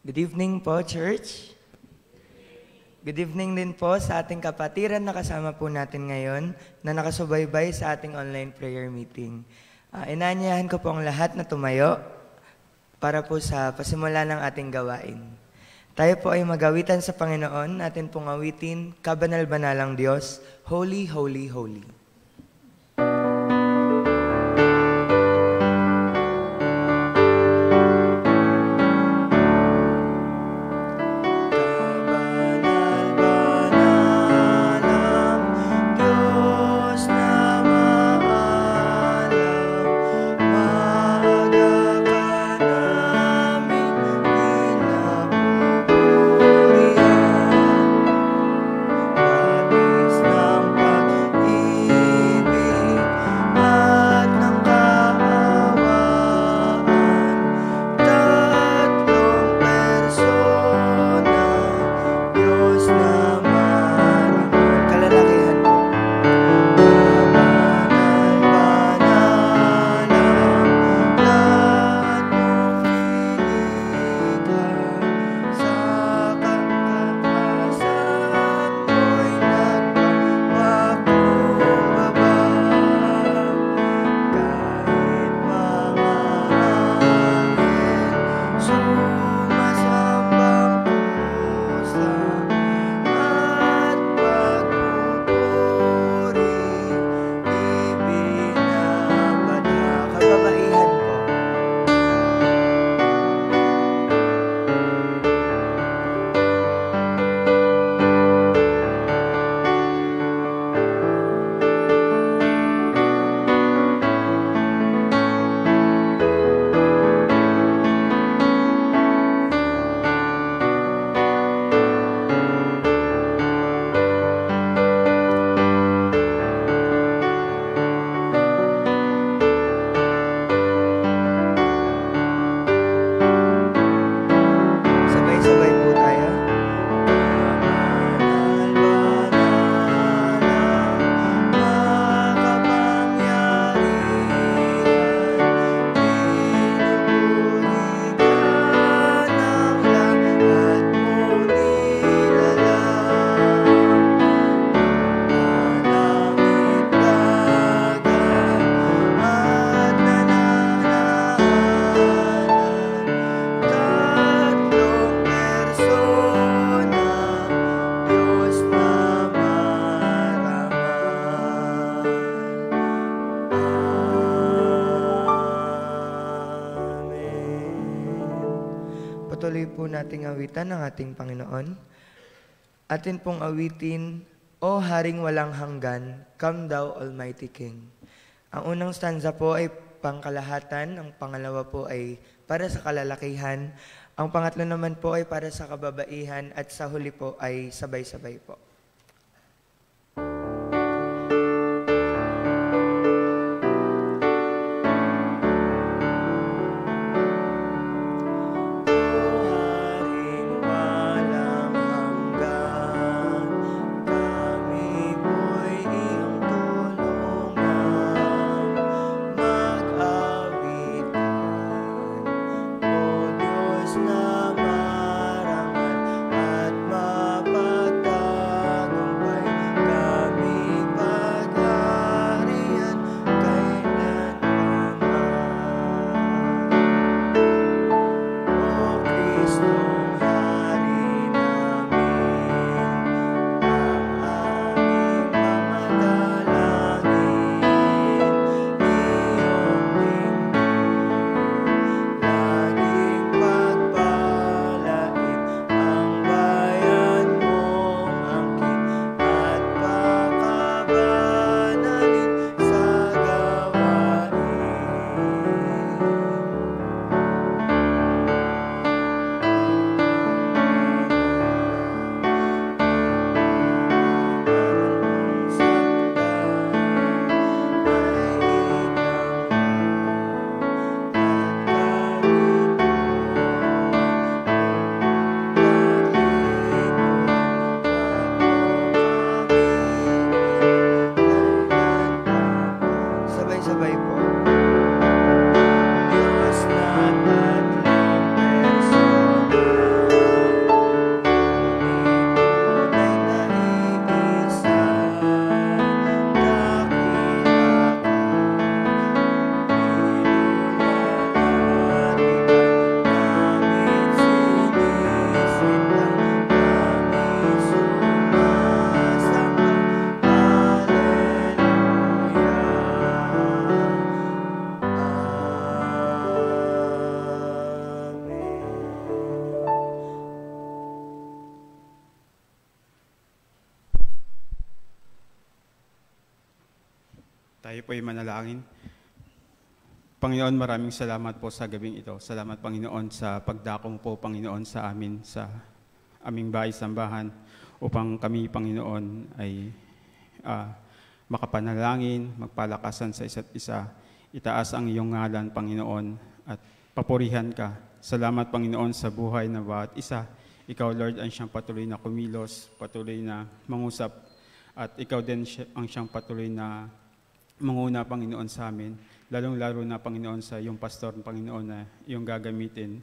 Good evening po, Church. Good evening din po sa ating kapatiran na kasama po natin ngayon na nakasubaybay sa ating online prayer meeting. Inaanyayahan ko po ang lahat na tumayo para po sa pasimula ng ating gawain. Tayo po ay magawitan sa Panginoon, natin pong awitin, Kabanal-banalang Diyos, Holy, Holy, Holy. Patuloy po nating awitan ang ating Panginoon. Atin pong awitin, O Haring walang hanggan, come thou Almighty King. Ang unang stanza po ay pangkalahatan, ang pangalawa po ay para sa kalalakihan, ang pangatlo naman po ay para sa kababaihan, at sa huli po ay sabay-sabay po. Tayo po ay manalangin. Panginoon, maraming salamat po sa gabing ito. Salamat, Panginoon, sa pagdakong po, Panginoon, sa amin, sa aming bahay-sambahan, upang kami, Panginoon, ay makapanalangin, magpalakasan sa isa't isa. Itaas ang iyong ngalan, Panginoon, at papurihan ka. Salamat, Panginoon, sa buhay na bawat isa. Ikaw, Lord, ang siyang patuloy na kumilos, patuloy na mangusap, at ikaw din ang siyang patuloy na manguna, Panginoon, sa amin. Lalong-laro na, Panginoon, sa iyong pastor, Panginoon, na iyong gagamitin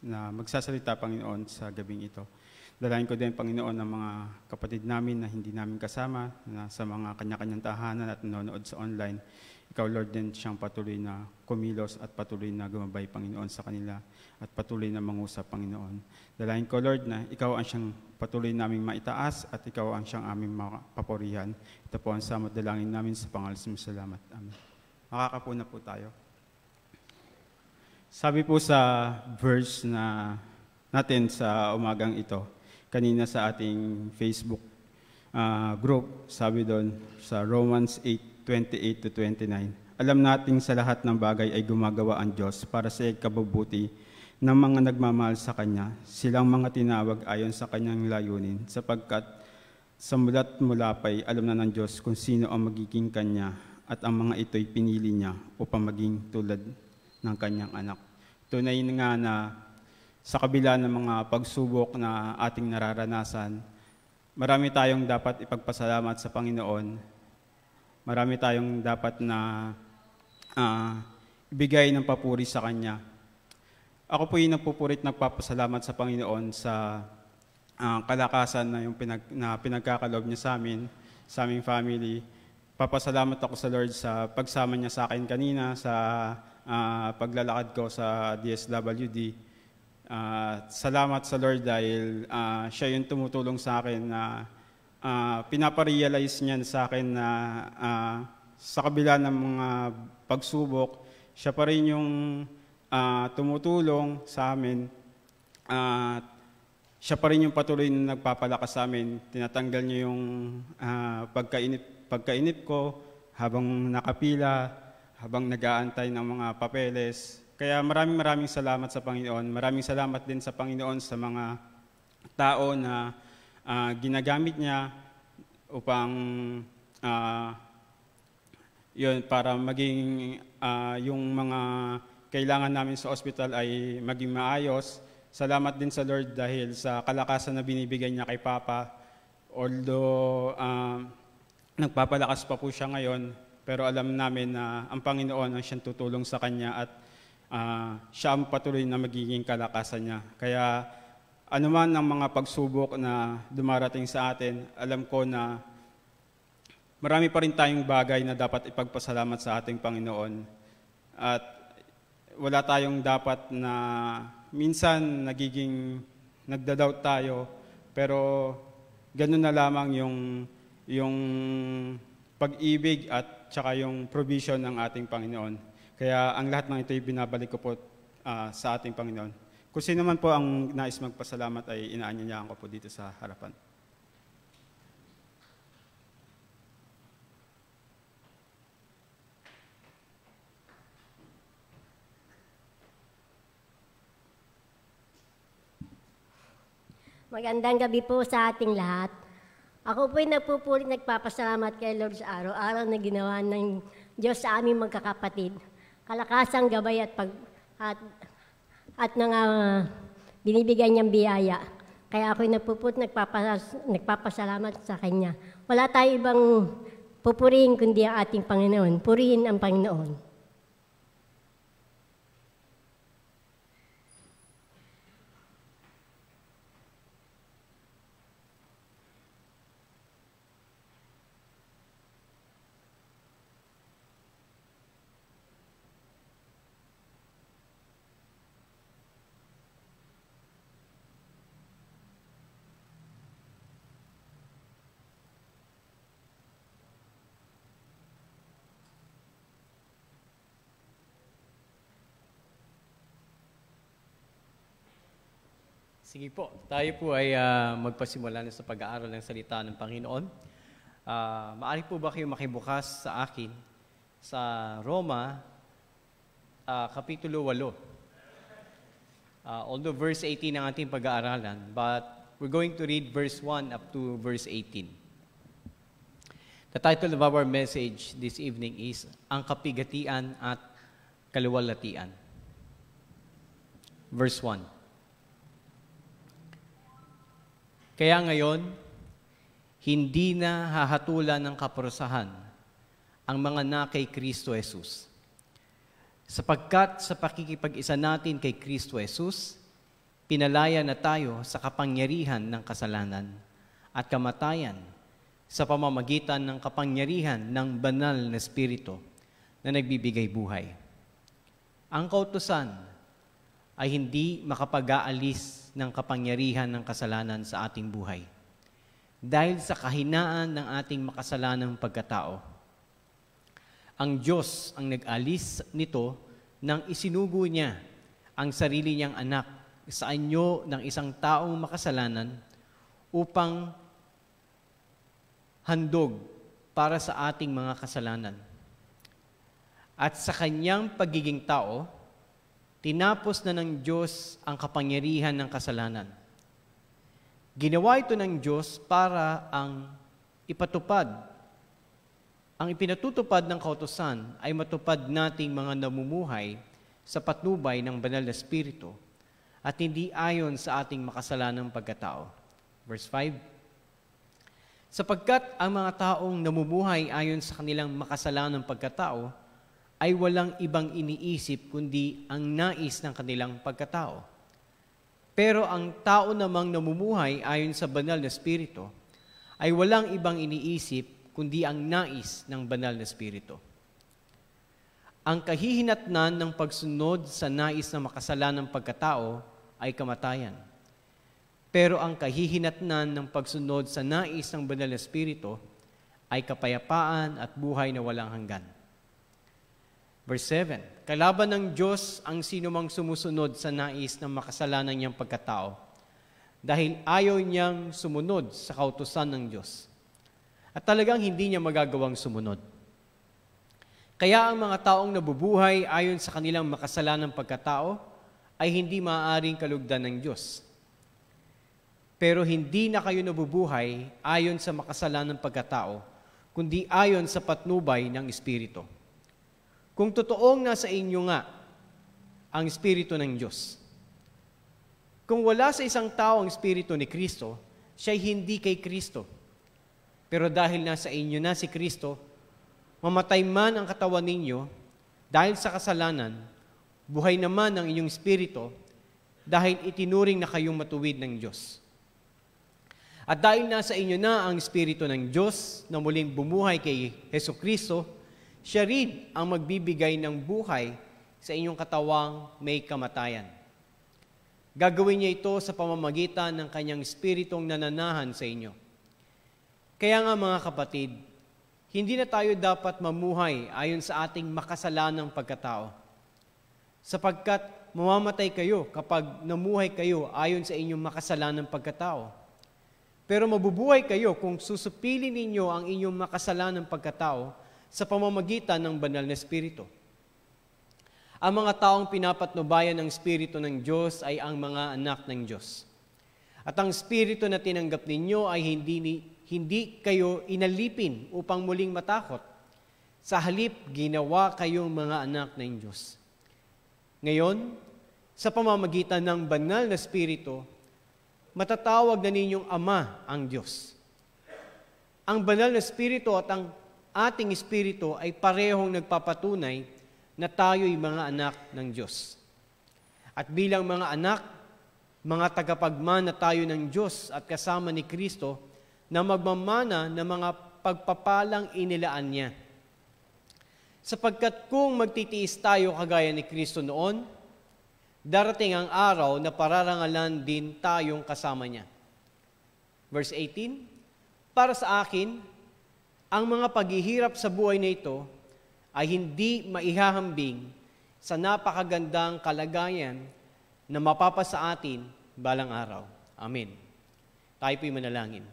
na magsasalita, Panginoon, sa gabing ito. Dalayan ko din, Panginoon, ng mga kapatid namin na hindi namin kasama, na sa mga kanya-kanyang tahanan at nanonood sa online. Ikaw, Lord, din siyang patuloy na kumilos at patuloy na gumabay, Panginoon, sa kanila at patuloy na mangusap, Panginoon. Dalayan ko, Lord, na ikaw ang siyang patuloy naming maitaas at ikaw ang siyang aming mapapurihan. Ito po ang samot dalangin namin sa pangalan mo. Salamat. Amen. Makakapuna po tayo. Sabi po sa verse na natin sa umagang ito, kanina sa ating Facebook group, sabi doon sa Romans 8:28-29, alam nating sa lahat ng bagay ay gumagawa ang Diyos para sa ikabubuti ng mga nagmamahal sa Kanya, silang mga tinawag ayon sa Kanyang layunin, sapagkat sa mula't mula pa'y alam na ng Diyos kung sino ang magiging Kanya, at ang mga ito'y pinili niya upang maging tulad ng Kanyang anak. Tunay nga na sa kabila ng mga pagsubok na ating nararanasan, marami tayong dapat ipagpasalamat sa Panginoon. Marami tayong dapat na ibigay ng papuri sa Kanya. Ako po yung nagpupurit nagpapasalamat sa Panginoon sa kalakasan na pinagkakaloob niya sa amin, sa aming family. Papasalamat ako sa Lord sa pagsama niya sa akin kanina sa paglalakad ko sa DSWD. Salamat sa Lord dahil siya yung tumutulong sa akin na pinaparealize niya sa akin na sa kabila ng mga pagsubok, siya pa rin yung tumutulong sa amin. Siya pa rin yung patuloy na nagpapalakas sa amin. Tinatanggal niya yung pagkainip ko habang nakapila, habang nag-aantay ng mga papeles. Kaya maraming salamat sa Panginoon. Maraming salamat din sa Panginoon sa mga tao na ginagamit niya upang para maging yung mga kailangan namin sa ospital ay maging maayos. Salamat din sa Lord dahil sa kalakasan na binibigay niya kay Papa. Although nagpapalakas pa po siya ngayon, pero alam namin na ang Panginoon ang siyang tutulong sa kanya at siya ang patuloy na magiging kalakasan niya. Kaya anuman ang mga pagsubok na dumarating sa atin, alam ko na marami pa rin tayong bagay na dapat ipagpasalamat sa ating Panginoon. At wala tayong dapat na minsan nagda-doubt tayo, pero ganun na lamang yung pag-ibig at saka yung provision ng ating Panginoon. Kaya ang lahat ng ito'y binabalik ko po sa ating Panginoon. Kung sino man po ang nais magpasalamat ay inaanyayahan ko po dito sa harapan. Magandang gabi po sa ating lahat. Ako po'y nagpapasalamat kay Lord sa araw-araw na ginawa ng Diyos sa aming magkakapatid. Kalakasang gabay at binibigay niyang biyaya. Kaya ako'y nagpapasalamat sa Kanya. Wala tayo ibang pupurihin kundi ang ating Panginoon. Purihin ang Panginoon. Sige po, tayo po ay magpasimula na sa pag-aaral ng salita ng Panginoon. Maaari po ba kayo makibukas sa akin sa Roma, Kapitulo 8. Although verse 18 ang ating pag-aaralan, but we're going to read verse 1 up to verse 18. The title of our message this evening is Ang Kapigatian at Kaluwalhatian. Verse 1. Kaya ngayon, hindi na hahatulan ng kaparusahan ang mga na kay Kristo Jesus. Sapagkat sa pakikipag-isa natin kay Kristo Jesus, pinalaya na tayo sa kapangyarihan ng kasalanan at kamatayan sa pamamagitan ng kapangyarihan ng banal na Espiritu na nagbibigay buhay. Ang kautusan ay hindi makapag-aalis ng kapangyarihan ng kasalanan sa ating buhay dahil sa kahinaan ng ating makasalanang pagkatao. Ang Diyos ang nag-alis nito nang isinugo niya ang sarili niyang anak sa anyo ng isang taong makasalanan upang handog para sa ating mga kasalanan. At sa kanyang pagiging tao, tinapos na ng Diyos ang kapangyarihan ng kasalanan. Ginawa ito ng Diyos para ang ipinatutupad ng kautusan ay matupad nating mga namumuhay sa patnubay ng banal na Espiritu at hindi ayon sa ating makasalanang pagkatao. Verse 5. Sapagkat ang mga taong namumuhay ayon sa kanilang makasalanang pagkatao ay walang ibang iniisip kundi ang nais ng kanilang pagkatao. Pero ang tao namang namumuhay ayon sa banal na Espiritu ay walang ibang iniisip kundi ang nais ng banal na Espiritu. Ang kahihinatnan ng pagsunod sa nais ng makasalanang pagkatao ay kamatayan. Pero ang kahihinatnan ng pagsunod sa nais ng banal na Espiritu ay kapayapaan at buhay na walang hanggan. Verse 7, kalaban ng Diyos ang sinumang sumusunod sa nais ng makasalanan niyang pagkatao dahil ayaw niyang sumunod sa kautusan ng Diyos. At talagang hindi niya magagawang sumunod. Kaya ang mga taong nabubuhay ayon sa kanilang makasalanang pagkatao ay hindi maaaring kalugdan ng Diyos. Pero hindi na kayo nabubuhay ayon sa makasalanang pagkatao, kundi ayon sa patnubay ng Espiritu. Kung totoong nasa inyo nga ang Espiritu ng Diyos. Kung wala sa isang tao ang Espiritu ni Kristo, siya'y hindi kay Kristo. Pero dahil nasa inyo na si Kristo, mamatay man ang katawan ninyo dahil sa kasalanan, buhay naman ang inyong Espiritu dahil itinuring na kayong matuwid ng Diyos. At dahil nasa inyo na ang Espiritu ng Diyos na muling bumuhay kay Jesucristo, siya rin ang magbibigay ng buhay sa inyong katawang may kamatayan. Gagawin niya ito sa pamamagitan ng kanyang Espiritong nananahan sa inyo. Kaya nga mga kapatid, hindi na tayo dapat mamuhay ayon sa ating makasalanang pagkatao. Sapagkat mamamatay kayo kapag namuhay kayo ayon sa inyong makasalanang pagkatao. Pero mabubuhay kayo kung susupilin ninyo ang inyong makasalanang pagkatao sa pamamagitan ng banal na Espiritu. Ang mga taong pinapatnubayan ng Espiritu ng Diyos ay ang mga anak ng Diyos. At ang Espiritu na tinanggap ninyo ay hindi kayo inalipin upang muling matakot. Sa halip, ginawa kayong mga anak ng Diyos. Ngayon, sa pamamagitan ng banal na Espiritu, matatawag na ninyong Ama ang Diyos. Ang banal na Espiritu at ang ating espiritu ay parehong nagpapatunay na tayo'y mga anak ng Diyos. At bilang mga anak, mga tagapagmana tayo ng Diyos at kasama ni Kristo na magmamana ng mga pagpapalang inilaan niya. Sapagkat kung magtitiis tayo kagaya ni Kristo noon, darating ang araw na pararangalan din tayong kasama niya. Verse 18, para sa akin, ang mga paghihirap sa buhay na ito ay hindi maihahambing sa napakagandang kalagayan na mapapasa atin balang araw. Amen. Tayo po'y manalangin.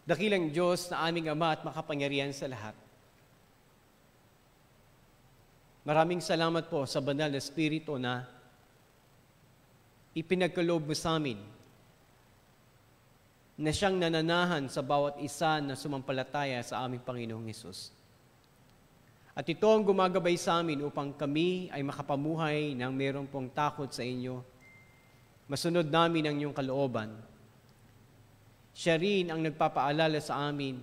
Dakilang Diyos na aming Ama at makapangyarihan sa lahat, Maraming salamat po sa banal na Espiritu na ipinagkaloob mo sa amin na siyang nananahan sa bawat isa na sumampalataya sa aming Panginoong Hesus. At ito ang gumagabay sa amin upang kami ay makapamuhay ng mayroon pong takot sa inyo. Masunod namin ang iyong kalooban. Siya rin ang nagpapaalala sa amin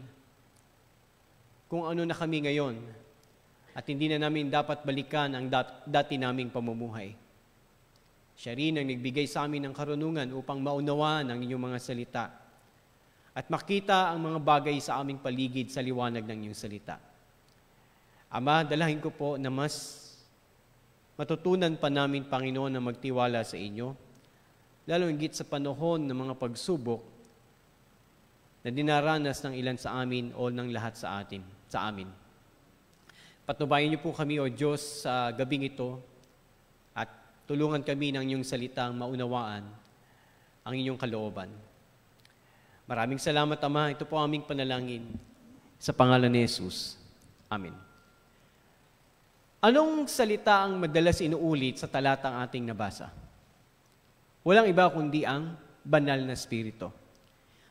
kung ano na kami ngayon at hindi na namin dapat balikan ang dati naming pamumuhay. Siya rin ang nagbigay sa amin ng karunungan upang maunawaan ang inyong mga salita at makita ang mga bagay sa aming paligid sa liwanag ng iyong salita. Ama, dalahin ko po na mas matutunan pa namin, Panginoon, na magtiwala sa inyo, lalo higit sa panahon ng mga pagsubok na dinaranas ng ilan sa amin o ng lahat sa amin. Patnubayan niyo po kami, O Diyos, sa gabing ito at tulungan kami ng inyong salitang maunawaan ang inyong kalooban. Maraming salamat, Ama. Ito po aming panalangin sa pangalan ni Jesus. Amen. Anong salita ang madalas inuulit sa talatang ating nabasa? Walang iba kundi ang banal na Espiritu.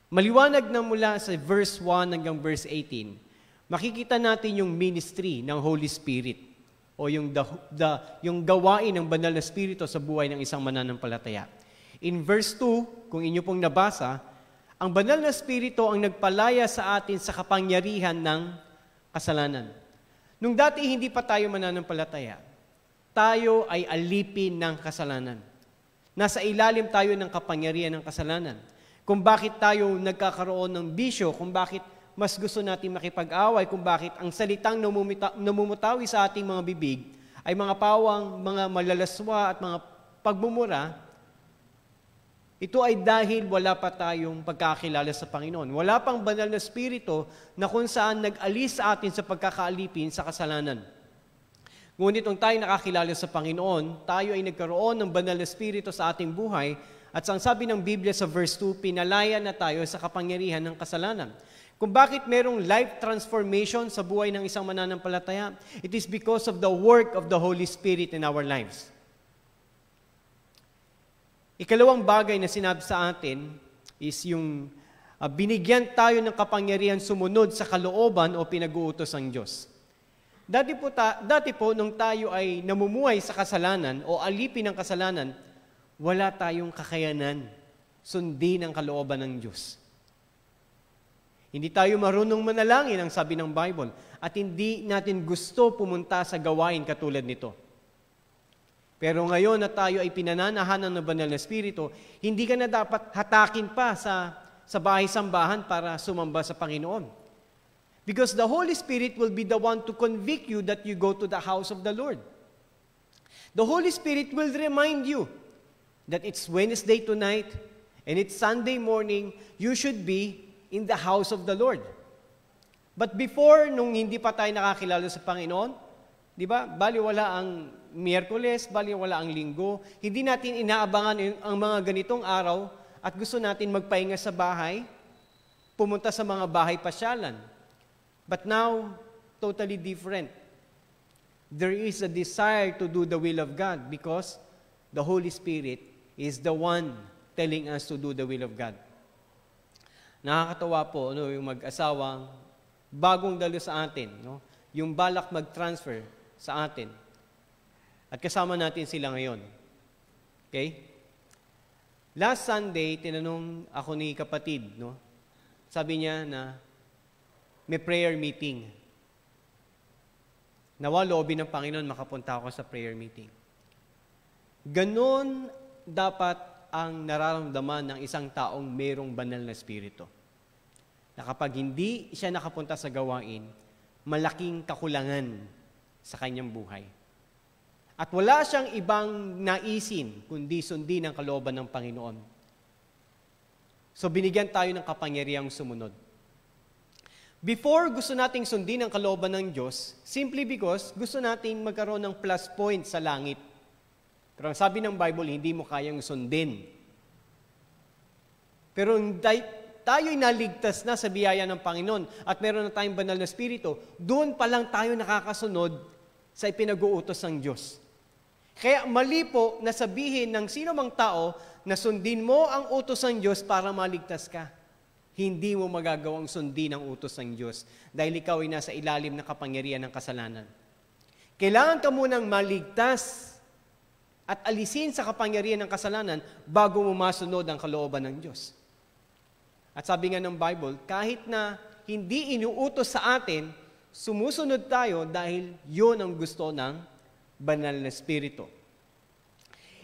Maliwanag na mula sa verse 1 hanggang verse 18, makikita natin yung ministry ng Holy Spirit o yung gawain ng banal na Espiritu sa buhay ng isang mananampalataya. In verse 2, kung inyo pong nabasa, ang banal na Espiritu ang nagpalaya sa atin sa kapangyarihan ng kasalanan. Nung dati hindi pa tayo mananampalataya, tayo ay alipin ng kasalanan. Nasa ilalim tayo ng kapangyarihan ng kasalanan. Kung bakit tayo nagkakaroon ng bisyo, kung bakit mas gusto natin makipag-away, kung bakit ang salitang namumutawi sa ating mga bibig ay mga pawang, mga malalaswa at mga pagmumura, ito ay dahil wala pa tayong pagkakilala sa Panginoon. Wala pang banal na Espiritu na kung saan nag-alis sa atin sa pagkakaalipin sa kasalanan. Ngunit kung tayo nakakilala sa Panginoon, tayo ay nagkaroon ng banal na Espiritu sa ating buhay at ang sabi ng Biblia sa verse 2, pinalaya na tayo sa kapangyarihan ng kasalanan. Kung bakit merong life transformation sa buhay ng isang mananampalataya, it is because of the work of the Holy Spirit in our lives. Ikalawang bagay na sinabi sa atin is yung binigyan tayo ng kapangyarihan sumunod sa kalooban o pinag-uutos ng Diyos. Dati po, nung tayo ay namumuhay sa kasalanan o alipin ng kasalanan, wala tayong kakayanan sundin ang kalooban ng Diyos. Hindi tayo marunong manalangin, ang sabi ng Bible, at hindi natin gusto pumunta sa gawain katulad nito. Pero ngayon na tayo ay pinananahanan ng banal na Espiritu, hindi ka na dapat hatakin pa sa bahay-sambahan para sumamba sa Panginoon. Because the Holy Spirit will be the one to convict you that you go to the house of the Lord. The Holy Spirit will remind you that it's Wednesday tonight and it's Sunday morning, you should be in the house of the Lord. But before, nung hindi pa tayo nakakilala sa Panginoon, di ba, baliwala ang Miyerkules, baliwala ang Linggo, hindi natin inaabangan ang mga ganitong araw at gusto natin magpahinga sa bahay, pumunta sa mga bahay pasyalan. But now, totally different. There is a desire to do the will of God because the Holy Spirit is the one telling us to do the will of God. Nakakatawa po yung mag-asawang bagong dalo sa atin, yung balak mag-transfer sa atin. At kasama natin sila ngayon. Okay? Last Sunday, tinanong ako ni kapatid, sabi niya na may prayer meeting. Nawa loobin ng Panginoon makapunta ako sa prayer meeting. Ganon dapat ang nararamdaman ng isang taong mayroong banal na Espiritu. Na kapag hindi siya nakapunta sa gawain, malaking kakulangan sa kanyang buhay. At wala siyang ibang naisin, kundi sundin ang kalooban ng Panginoon. So binigyan tayo ng kapangyarihang sumunod. Before gusto nating sundin ang kalooban ng Diyos, simply because gusto nating magkaroon ng plus point sa langit. Pero ang sabi ng Bible, hindi mo kayang sundin. Pero tayo'y naligtas na sa biyaya ng Panginoon at meron na tayong banal na Espiritu, doon pa lang tayo nakakasunod sa ipinag-uutos ng Diyos. Kaya mali po na sabihin ng sino mang tao na sundin mo ang utos ng Diyos para maligtas ka. Hindi mo magagawang sundin ang utos ng Diyos dahil ikaw ay nasa ilalim ng kapangyarihan ng kasalanan. Kailangan ka munang maligtas at alisin sa kapangyarihan ng kasalanan bago mo masunod ang kalooban ng Diyos. At sabi nga ng Bible, kahit na hindi inuutos sa atin, sumusunod tayo dahil yun ang gusto ng Banal na Espiritu.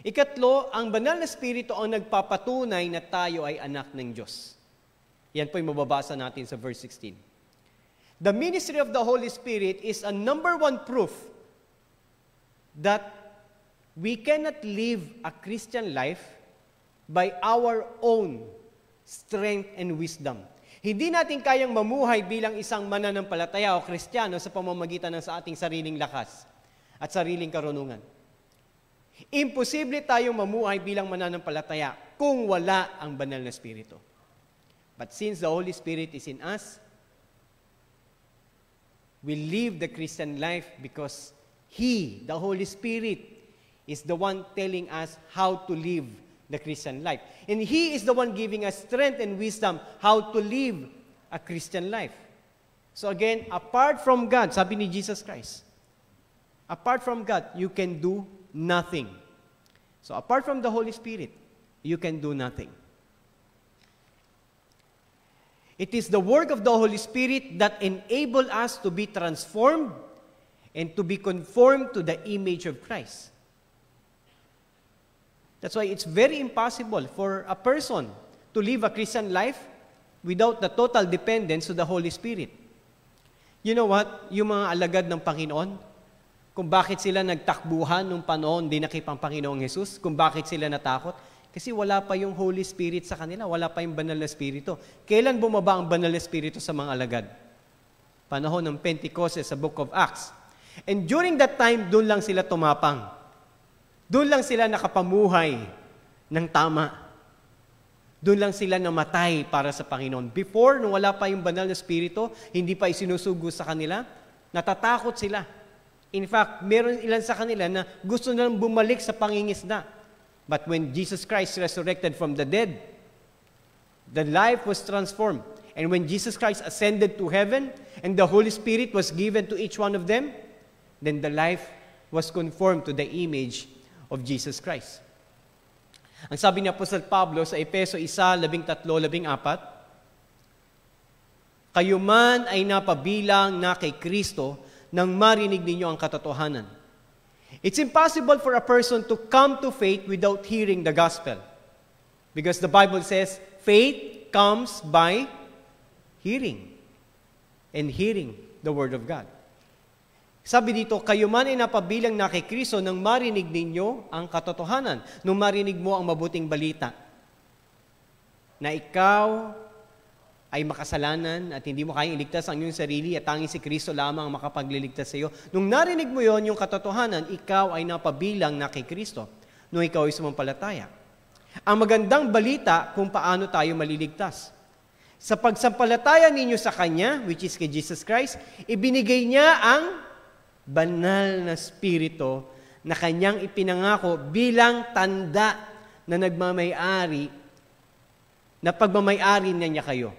Ikatlo, ang Banal na Espiritu ang nagpapatunay na tayo ay anak ng Diyos. Yan po yung mababasa natin sa verse 16. The ministry of the Holy Spirit is a number one proof that we cannot live a Christian life by our own strength and wisdom. Hindi natin kayang mamuhay bilang isang mananampalataya o Kristiyano sa pamamagitan ng sa ating sariling lakas at sariling karunungan. Imposible tayong mamuhay bilang mananampalataya kung wala ang Banal na Espiritu. But since the Holy Spirit is in us, we live the Christian life because He, the Holy Spirit, is the one telling us how to live the Christian life. And He is the one giving us strength and wisdom how to live a Christian life. So again, apart from God, sabi ni Jesus Christ, apart from God, you can do nothing. So apart from the Holy Spirit, you can do nothing. It is the work of the Holy Spirit that enable us to be transformed and to be conformed to the image of Christ. That's why it's very impossible for a person to live a Christian life without the total dependence to the Holy Spirit. You know what? Yung mga alagad ng Panginoon, kung bakit sila nagtakbuhan nung panahon dinakip ang Panginoong Jesus, kung bakit sila natakot, kasi wala pa yung Holy Spirit sa kanila, wala pa yung Banal na Espiritu. Kailan bumaba ang Banal na Espiritu sa mga alagad? Panahon ng Pentecost sa Book of Acts. And during that time, doon lang sila tumapang. Doon lang sila nakapamuhay ng tama. Doon lang sila namatay para sa Panginoon. Before, nung wala pa yung Banal na Espiritu, hindi pa isinusugo sa kanila, natatakot sila. In fact, meron ilan sa kanila na gusto nilang bumalik sa pangingisda. But when Jesus Christ resurrected from the dead, the life was transformed. And when Jesus Christ ascended to heaven, and the Holy Spirit was given to each one of them, then the life was conformed to the image of Jesus Christ. Ang sabi ni Apostol Pablo sa Efeso 1:13-14, kayo man ay napabilang na kay Kristo nang marinig ninyo ang katotohanan. It's impossible for a person to come to faith without hearing the gospel. Because the Bible says, faith comes by hearing. And hearing the Word of God. Sabi dito, kayo man ay napabilang na kay Kristo nang marinig ninyo ang katotohanan. Nung marinig mo ang mabuting balita. Na ikaw ay makasalanan at hindi mo kayang iligtas ang iyong sarili at tanging si Kristo lamang ang makapagliligtas sa iyo. Nung narinig mo yon, yung katotohanan, ikaw ay napabilang na kay Kristo nung ikaw ay sumampalataya. Ang magandang balita kung paano tayo maliligtas. Sa pagsampalataya ninyo sa Kanya, which is kay Jesus Christ, ibinigay niya ang banal na Espiritu na Kanyang ipinangako bilang tanda na nagmamay-ari, na pagmamay-ari niya kayo.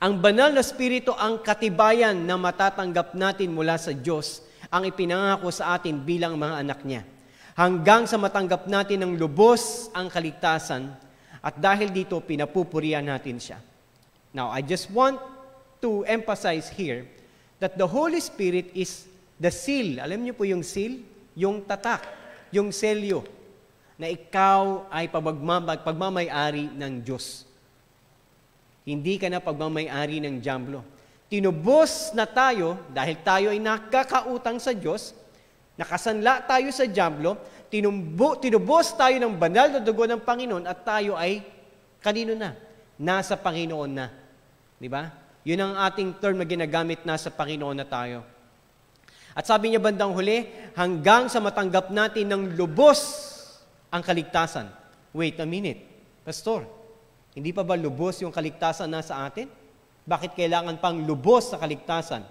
Ang banal na Espiritu ang katibayan na matatanggap natin mula sa Diyos ang ipinangako sa atin bilang mga anak niya. Hanggang sa matanggap natin ng lubos ang kaligtasan at dahil dito pinapupurihan natin siya. Now, I just want to emphasize here that the Holy Spirit is the seal. Alam niyo po yung seal? Yung tatak, yung selyo na ikaw ay pagmamay-ari ng Diyos. Hindi ka na pagmamay-ari ng jamblo. Tinubos na tayo dahil tayo ay nakakautang sa Diyos, nakasanla tayo sa jamblo, tinubos tayo ng banal na dugo ng Panginoon at tayo ay kanino na? Nasa Panginoon na. Di ba? Yun ang ating term na ginagamit, nasa Panginoon na tayo. At sabi niya bandang huli, hanggang sa matanggap natin ng lubos ang kaligtasan. Wait a minute, Pastor. Hindi pa ba lubos yung kaligtasan nasa atin? Bakit kailangan pang lubos sa kaligtasan?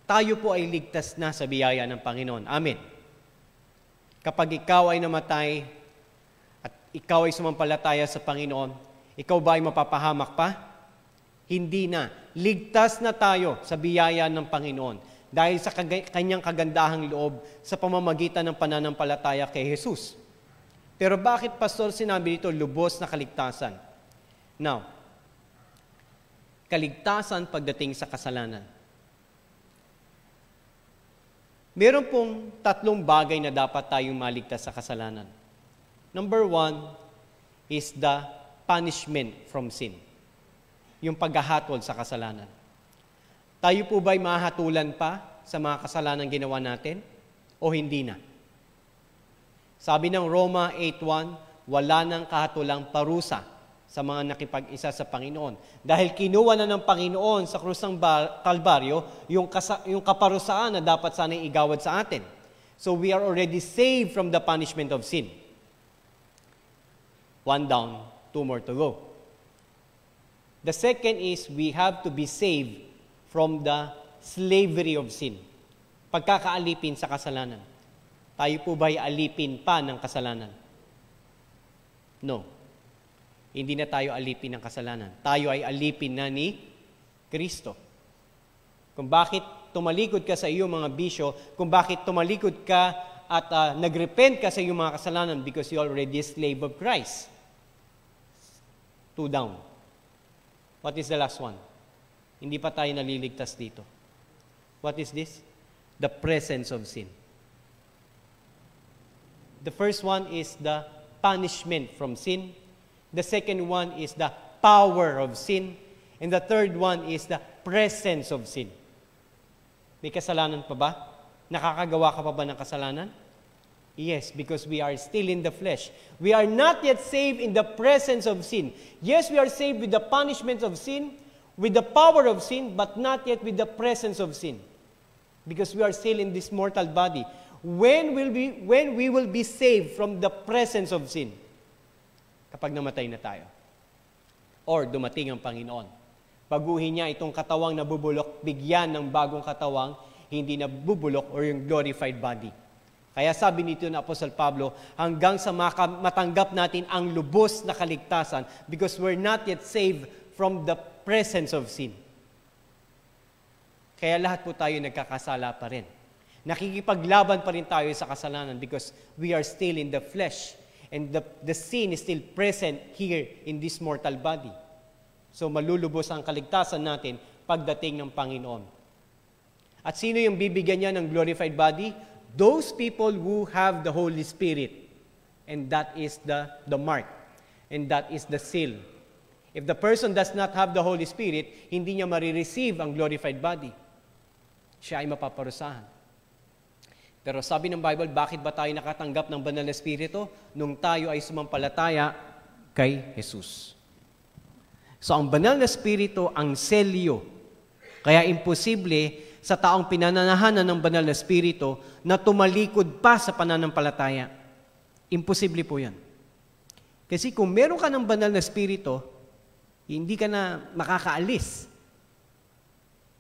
tayo po ay ligtas na sa biyaya ng Panginoon. Amen. Kapag ikaw ay namatay at ikaw ay sumampalataya sa Panginoon, ikaw ba ay mapapahamak pa? Hindi na. Ligtas na tayo sa biyaya ng Panginoon dahil sa kanyang kagandahang loob sa pamamagitan ng pananampalataya kay Jesus. Pero bakit, Pastor, sinabi dito lubos na kaligtasan? Now, kaligtasan pagdating sa kasalanan. Meron pong tatlong bagay na dapat tayong maligtas sa kasalanan. Number 1 is the punishment from sin. Yung paghahatol sa kasalanan. Tayo po ba'y mahatulan pa sa mga kasalanan ginawa natin? O hindi na? Sabi ng Roma 8:1, wala nang kahatulang parusa sa mga nakipag-isa sa Panginoon. Dahil kinuha na ng Panginoon sa krus ng Kalbaryo yung kaparusaan na dapat sana'y igawad sa atin. So we are already saved from the punishment of sin. 1 down, 2 more to go. The second is we have to be saved from the slavery of sin. Pagkakaalipin sa kasalanan. Tayo po ba'y alipin pa ng kasalanan? No. Hindi na tayo alipin ng kasalanan. Tayo ay alipin na ni Kristo. Kung bakit tumalikod ka sa iyong mga bisyo, kung bakit tumalikod ka at nagrepent ka sa iyong mga kasalanan, because you already a slave of Christ. 2 down. What is the last one? Hindi pa tayo naliligtas dito. What is this? The presence of sin. The first one is the punishment from sin. The second one is the power of sin. And the third one is the presence of sin. May kasalanan pa ba? Nakakagawa ka pa ba ng kasalanan? Yes, because we are still in the flesh. We are not yet saved in the presence of sin. Yes, we are saved with the punishment of sin, with the power of sin, but not yet with the presence of sin. Because we are still in this mortal body. When we will be saved from the presence of sin? Kapag namatay na tayo. Or dumating ang Panginoon. Baguhin niya itong katawang nabubulok, bigyan ng bagong katawang, hindi nabubulok or yung glorified body. Kaya sabi nito ng Apostol Pablo, hanggang sa matanggap natin ang lubos na kaligtasan because we're not yet saved from the presence of sin. Kaya lahat po tayo nagkakasala pa rin. Nakikipaglaban pa rin tayo sa kasalanan because we are still in the flesh. And the sin is still present here in this mortal body. So malulubos ang kaligtasan natin pagdating ng Panginoon. At sino yung bibigyan niya ng glorified body? Those people who have the Holy Spirit. And that is the mark. And that is the seal. If the person does not have the Holy Spirit, hindi niya marireceive ang glorified body. Siya ay mapaparusahan. Pero sabi ng Bible, bakit ba tayo nakatanggap ng Banal na Espiritu? Nung tayo ay sumampalataya kay Jesus. So ang Banal na Espiritu ang selyo. Kaya imposible sa taong pinananahanan ng Banal na Espiritu na tumalikod pa sa pananampalataya. Imposible po yan. Kasi kung meron ka ng Banal na Espiritu, hindi ka na makakaalis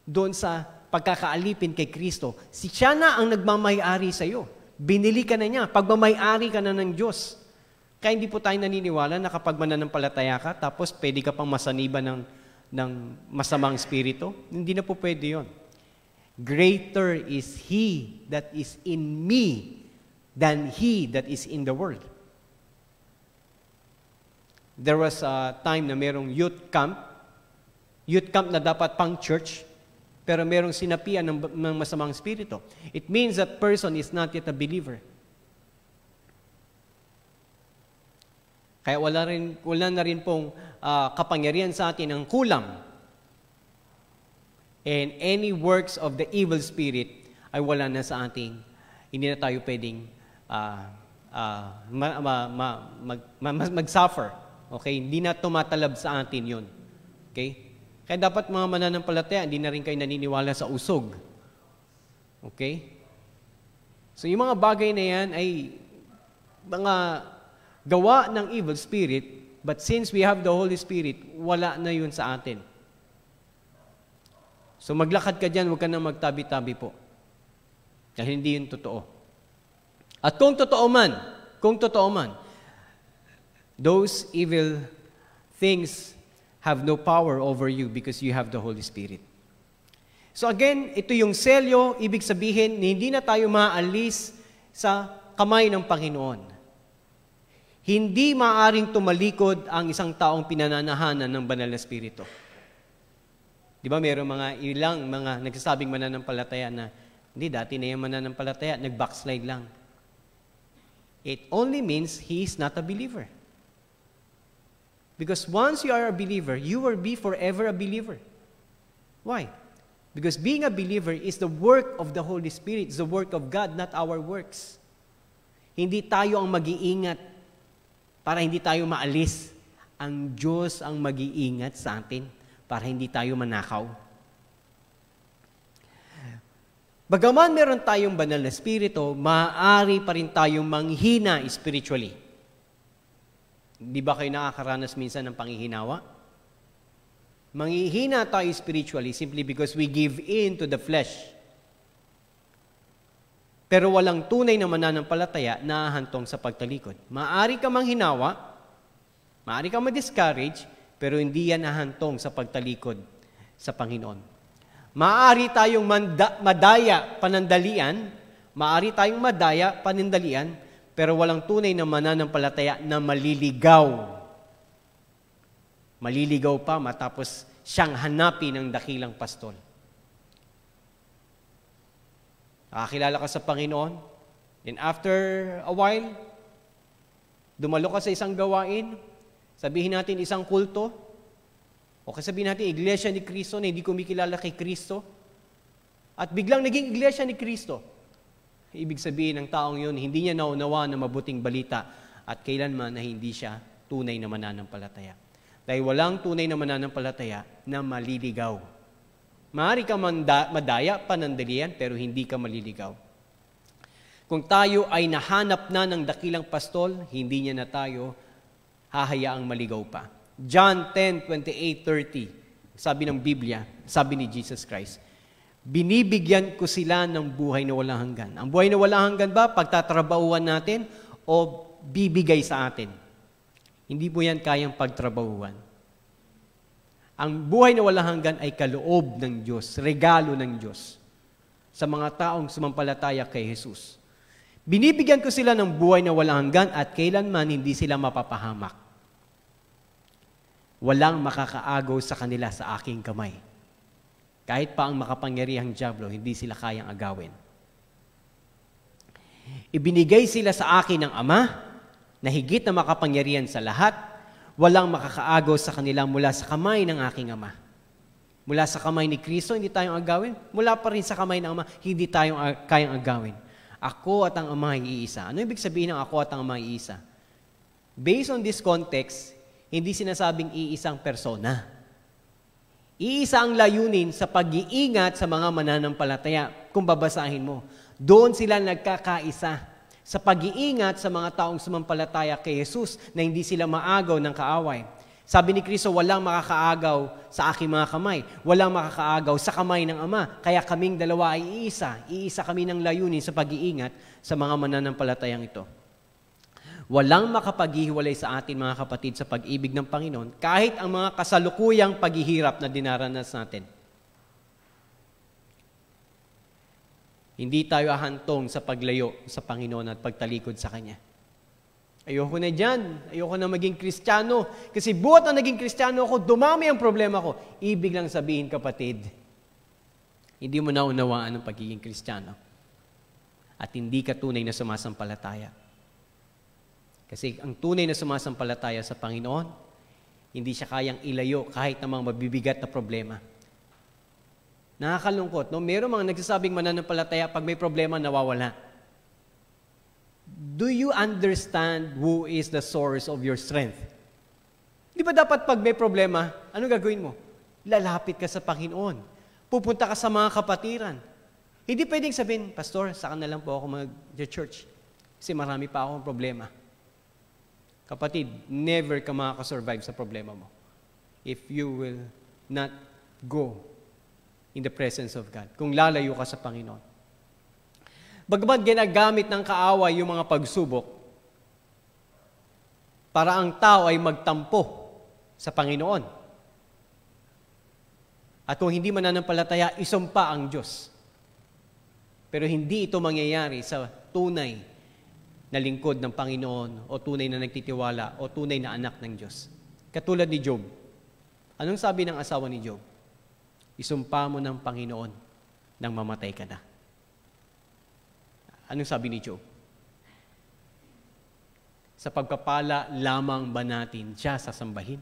doon sa pagkakaalipin kay Kristo. Siya na ang nagmamay-ari sa iyo. Binili ka na niya. Pagmamay-ari ka na ng Diyos. Kaya hindi po tayo naniniwala na kapag mananampalataya ka, tapos pwede ka pang masaniba ng masamang espiritu. Hindi na po pwede yun. Greater is He that is in me than he that is in the world. There was a time na merong youth camp na dapat pang church, pero merong sinapian ng masamang espiritu. It means that person is not yet a believer. Kaya wala na rin pong kapangyarihan sa atin ang kulam. And any works of the evil spirit ay wala na sa ating, hindi na tayo pwedeng mag-suffer. Okay? Hindi na tumatalab sa atin yun. Okay? Kaya dapat mga mananampalataya, hindi na rin kayo naniniwala sa usog. Okay? So yung mga bagay na yan ay mga gawa ng evil spirit, but since we have the Holy Spirit, wala na yun sa atin. So maglakad ka dyan, huwag ka nang magtabi-tabi po. Dahil hindi yun totoo. At kung totoo man, those evil things have no power over you because you have the Holy Spirit. So again, ito yung selyo, ibig sabihin, hindi na tayo maalis sa kamay ng Panginoon. Hindi maaring tumalikod ang isang taong pinananahanan ng Banal na Espiritu. Di ba, mayroong ilang mga nagsasabing mananampalataya na, hindi, dati na yung mananampalataya, nag-backslide lang. It only means he is not a believer. Because once you are a believer, you will be forever a believer. Why? Because being a believer is the work of the Holy Spirit, it's the work of God, not our works. Hindi tayo ang mag-iingat para hindi tayo maalis. Ang Diyos ang mag-iingat sa atin para hindi tayo manakaw. Bagaman meron tayong banal na espiritu, maaari pa rin tayong manghina spiritually. Di ba kayo nakakaranas minsan ng panghihinawa? Manghihina tayo spiritually simply because we give in to the flesh. Pero walang tunay na mananampalataya na hantong sa pagtalikod. Maaari ka manghinawa, maaari ka ma-discourage, pero hindi yan nahantong sa pagtalikod sa Panginoon. Maaari tayong madaya panandalian, pero walang tunay na mananampalataya na maliligaw. Maliligaw pa matapos siyang hanapin ng dakilang pastol. Nakakilala ka sa Panginoon, and after a while, dumalo ka sa isang gawain, sabihin natin isang kulto, o sabihin natin Iglesia ni Cristo na hindi kumikilala kay Kristo, at biglang naging Iglesia ni Kristo. Ibig sabihin ng taong yun, hindi niya naunawa na mabuting balita at kailanman na hindi siya tunay na mananampalataya. Dahil walang tunay na mananampalataya na maliligaw. Maaari ka madaya, panandalian, pero hindi ka maliligaw. Kung tayo ay nahanap na ng dakilang pastol, hindi niya na tayo hahayaang maligaw pa. John 10:28-30, sabi ng Biblia, sabi ni Jesus Christ, binibigyan ko sila ng buhay na walang hanggan. Ang buhay na walang hanggan ba, pagtatrabahuan natin o bibigay sa atin? Hindi po yan kayang pagtrabahuan. Ang buhay na walang hanggan ay kaloob ng Diyos, regalo ng Diyos sa mga taong sumampalataya kay Jesus. Binibigyan ko sila ng buhay na walang hanggan at kailanman hindi sila mapapahamak. Walang makakaagaw sa kanila sa aking kamay. Kahit pa ang makapangyarihang dyablo, hindi sila kayang agawin. Ibinigay sila sa akin ng Ama na higit na makapangyarihan sa lahat. Walang makakaagaw sa kanila mula sa kamay ng aking Ama. Mula sa kamay ni Kristo, hindi tayong agawin. Mula pa rin sa kamay ng Ama, hindi tayong kayang agawin. Ako at ang Ama ay iisa. Ano ibig sabihin ng ako at ang Ama ay iisa? Based on this context, hindi sinasabing iisang persona. Iisa ang layunin sa pag-iingat sa mga mananampalataya. Kung babasahin mo, doon sila nagkakaisa sa pag-iingat sa mga taong sumampalataya kay Jesus na hindi sila maagaw ng kaaway. Sabi ni Kristo, walang makakaagaw sa aking mga kamay. Walang makakaagaw sa kamay ng Ama. Kaya kaming dalawa ay iisa. Iisa kami ng layunin sa pag-iingat sa mga mananampalatayang ito. Walang makapaghihiwalay sa atin, mga kapatid, sa pag-ibig ng Panginoon, kahit ang mga kasalukuyang paghihirap na dinaranas natin. Hindi tayo ahantong sa paglayo sa Panginoon at pagtalikod sa Kanya. Ayoko na dyan. Ayoko na maging Kristiyano. Kasi buhat na naging Kristiyano ako, dumami ang problema ko. Ibig lang sabihin, kapatid, hindi mo naunawaan ang pagiging Kristiyano. At hindi ka tunay na sumasampalataya. Kasi ang tunay na sumasampalataya sa Panginoon, hindi siya kayang ilayo kahit namang mabibigat na problema. Nakakalungkot, no? Meron mga nagsasabing mananampalataya, pag may problema, nawawala. Do you understand who is the source of your strength? Di ba dapat pag may problema, ano gagawin mo? Lalapit ka sa Panginoon. Pupunta ka sa mga kapatiran. Hindi pwedeng sabihin, Pastor, saka na lang po ako mag-church. Kasi marami pa akong problema. Kapatid, never ka makakasurvive sa problema mo if you will not go in the presence of God, kung lalayo ka sa Panginoon. Bagamat ginagamit ng kaaway yung mga pagsubok para ang tao ay magtampo sa Panginoon. At kung hindi mananampalataya, isumpa ang Diyos. Pero hindi ito mangyayari sa tunay na lingkod ng Panginoon o tunay na nagtitiwala o tunay na anak ng Diyos. Katulad ni Job. Anong sabi ng asawa ni Job? Isumpa mo ng Panginoon nang mamatay ka na. Anong sabi ni Job? Sa pagpapala lamang ba natin siya sasambahin?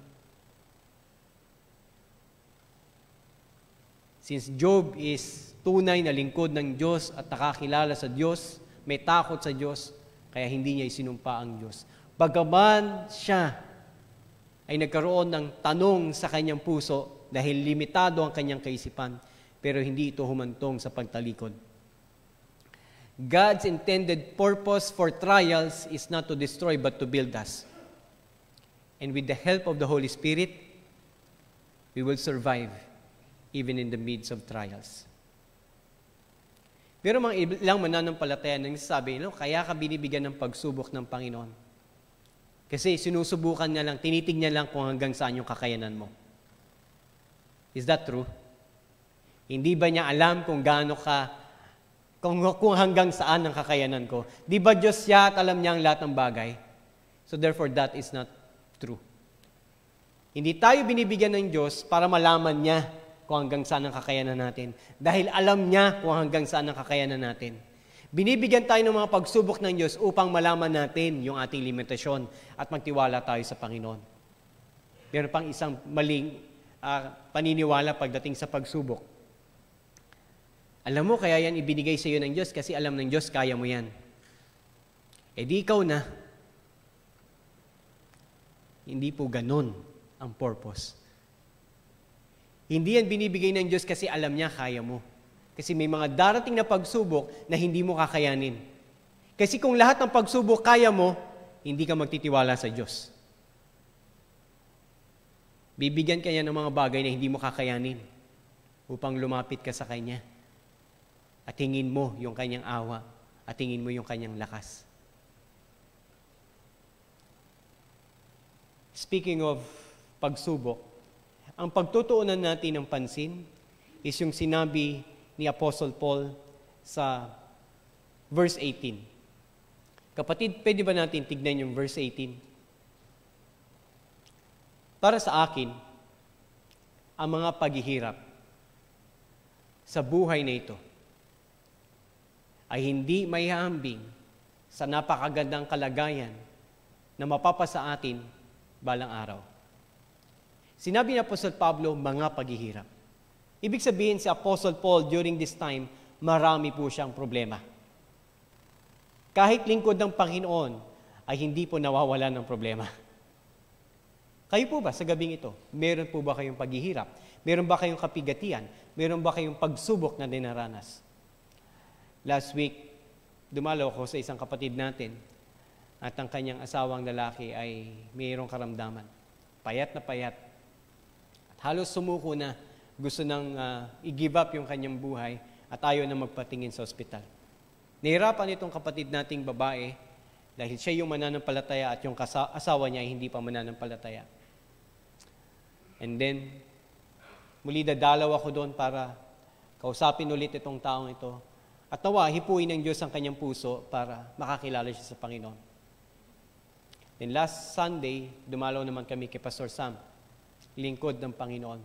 Since Job is tunay na lingkod ng Diyos at nakakilala sa Diyos, may takot sa Diyos, kaya hindi niya isinumpa ang Diyos. Bagaman siya ay nagkaroon ng tanong sa kanyang puso dahil limitado ang kanyang kaisipan, pero hindi ito humantong sa pagtalikod. God's intended purpose for trials is not to destroy but to build us. And with the help of the Holy Spirit, we will survive even in the midst of trials. Pero mga ilang mananampalataya nang sabi, kaya ka binibigyan ng pagsubok ng Panginoon. Kasi sinusubukan niya lang, tinitignan lang kung hanggang saan yung kakayanan mo. Is that true? Hindi ba niya alam kung gaano ka, kung hanggang saan ang kakayanan ko? Di ba Diyos siya at alam niya ang lahat ng bagay? So therefore, that is not true. Hindi tayo binibigyan ng Diyos para malaman niya kung hanggang saan ang kakayanan natin. Dahil alam niya kung hanggang saan ang kakayanan natin. Binibigyan tayo ng mga pagsubok ng Diyos upang malaman natin yung ating limitasyon at magtiwala tayo sa Panginoon. Meron pang isang maling paniniwala pagdating sa pagsubok. Alam mo, kaya yan ibinigay sa iyo ng Diyos kasi alam ng Diyos, kaya mo yan. E di ikaw na. Hindi po ganun ang purpose. Hindi yan binibigay ng Diyos kasi alam niya kaya mo. Kasi may mga darating na pagsubok na hindi mo kakayanin. Kasi kung lahat ng pagsubok kaya mo, hindi ka magtitiwala sa Diyos. Bibigyan ka niya ng mga bagay na hindi mo kakayanin upang lumapit ka sa Kanya. At tingin mo yung Kanyang awa at tingin mo yung Kanyang lakas. Speaking of pagsubok, ang pagtutuunan natin ng pansin is yung sinabi ni Apostle Paul sa verse 18. Kapatid, pwede ba natin tignan yung verse 18? Para sa akin, ang mga paghihirap sa buhay na ito ay hindi maihahambing sa napakagandang kalagayan na mapapasa atin balang araw. Sinabi ni Apostle Pablo, mga paghihirap. Ibig sabihin si Apostle Paul during this time, marami po siyang problema. Kahit lingkod ng Panginoon, ay hindi po nawawala ng problema. Kayo po ba sa gabing ito? Meron po ba kayong paghihirap? Meron ba kayong kapigatian? Meron ba kayong pagsubok na dinaranas? Last week, dumalaw ako sa isang kapatid natin at ang kanyang asawang lalaki ay mayroong karamdaman. Payat na payat. Halos sumuko na, gusto nang i-give up yung kanyang buhay at ayaw na magpatingin sa ospital. Nahirapan itong kapatid nating babae dahil siya yung mananampalataya at yung asawa niya ay hindi pa mananampalataya. And then, muli dadalaw ako doon para kausapin ulit itong taong ito at nawa, hipuin ng Diyos ang kanyang puso para makakilala siya sa Panginoon. Then last Sunday, dumalaw naman kami kay Pastor Sam, lingkod ng Panginoon.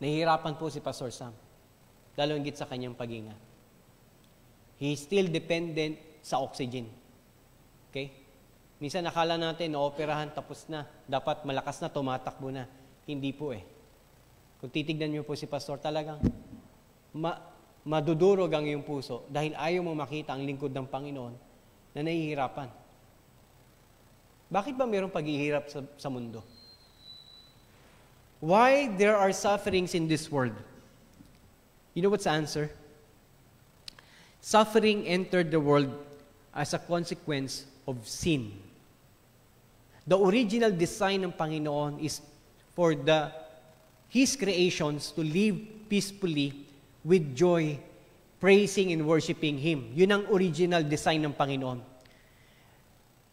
Nahihirapan po si Pastor Sam, lalo higit sa kanyang paghinga. He is still dependent sa oxygen. Okay? Minsan nakala natin, naoperahan, tapos na. Dapat malakas na, tumatakbo na. Hindi po eh. Kung titignan niyo po si Pastor, talagang madudurog ang iyong puso dahil ayaw mo makita ang lingkod ng Panginoon na nahihirapan. Bakit ba mayroong paghihirap sa mundo? Why there are sufferings in this world? You know what's the answer? Suffering entered the world as a consequence of sin. The original design ng Panginoon is for the His creations to live peacefully with joy, praising and worshiping Him. Yun ang original design ng Panginoon.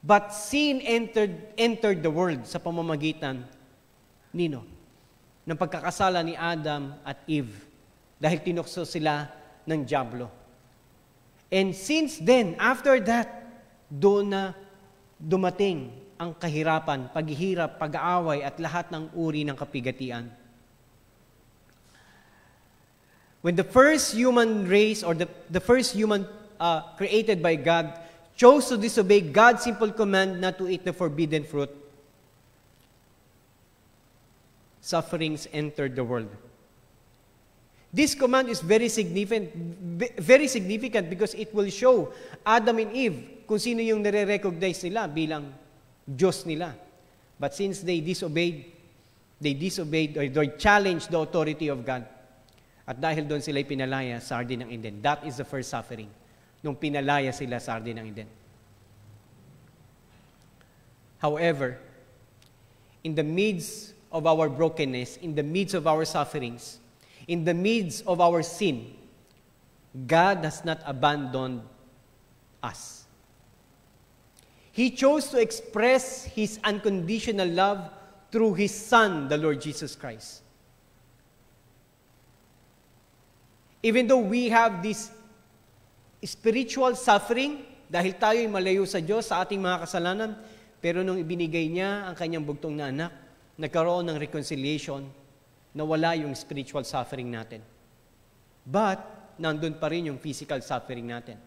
But sin entered the world sa pamamagitan ng pagkakasala ni Adam at Eve dahil tinukso sila ng dyablo. And since then, after that, doon na dumating ang kahirapan, paghihirap, pag-aaway at lahat ng uri ng kapigatian. When the first human race or the first human created by God chose to disobey God's simple command not to eat the forbidden fruit, sufferings entered the world. This command is very significant because it will show Adam and Eve kung sino yung nare-recognize nila bilang Diyos nila. But since they disobeyed or they challenged the authority of God. At dahil doon sila'y pinalaya sa Garden ng Eden. That is the first suffering. Nung pinalaya sila sa Garden ng Eden. However, in the midst of our brokenness, in the midst of our sufferings, in the midst of our sin, God has not abandoned us. He chose to express His unconditional love through His Son, the Lord Jesus Christ. Even though we have this spiritual suffering, dahil tayo'y malayo sa Diyos sa ating mga kasalanan, pero nung ibinigay niya ang kanyang bugtong na anak, nagkaroon ng reconciliation, nawala yung spiritual suffering natin. But, nandun pa rin yung physical suffering natin.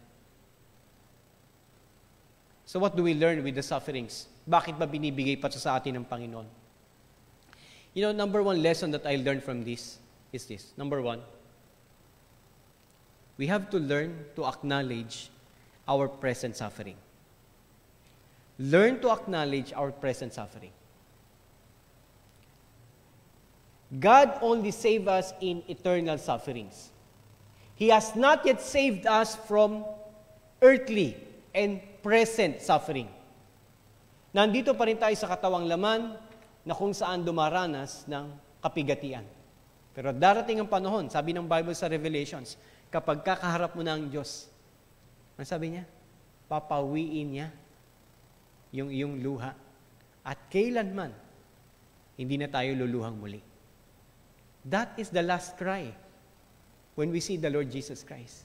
So what do we learn with the sufferings? Bakit ba binibigay pa sa atin ng Panginoon? Number one lesson that I learned from this is this. Number one, we have to learn to acknowledge our present suffering. Learn to acknowledge our present suffering. God only saved us in eternal sufferings. He has not yet saved us from earthly and present suffering. Nandito pa rin tayo sa katawang laman na kung saan dumaranas ng kapigatian. Pero darating ang panahon, sabi ng Bible sa Revelations, kapag kakaharap mo na ang Diyos, ang sabi niya, papawiin niya yung iyong luha. At kailanman, hindi na tayo luluhang muli. That is the last cry when we see the Lord Jesus Christ.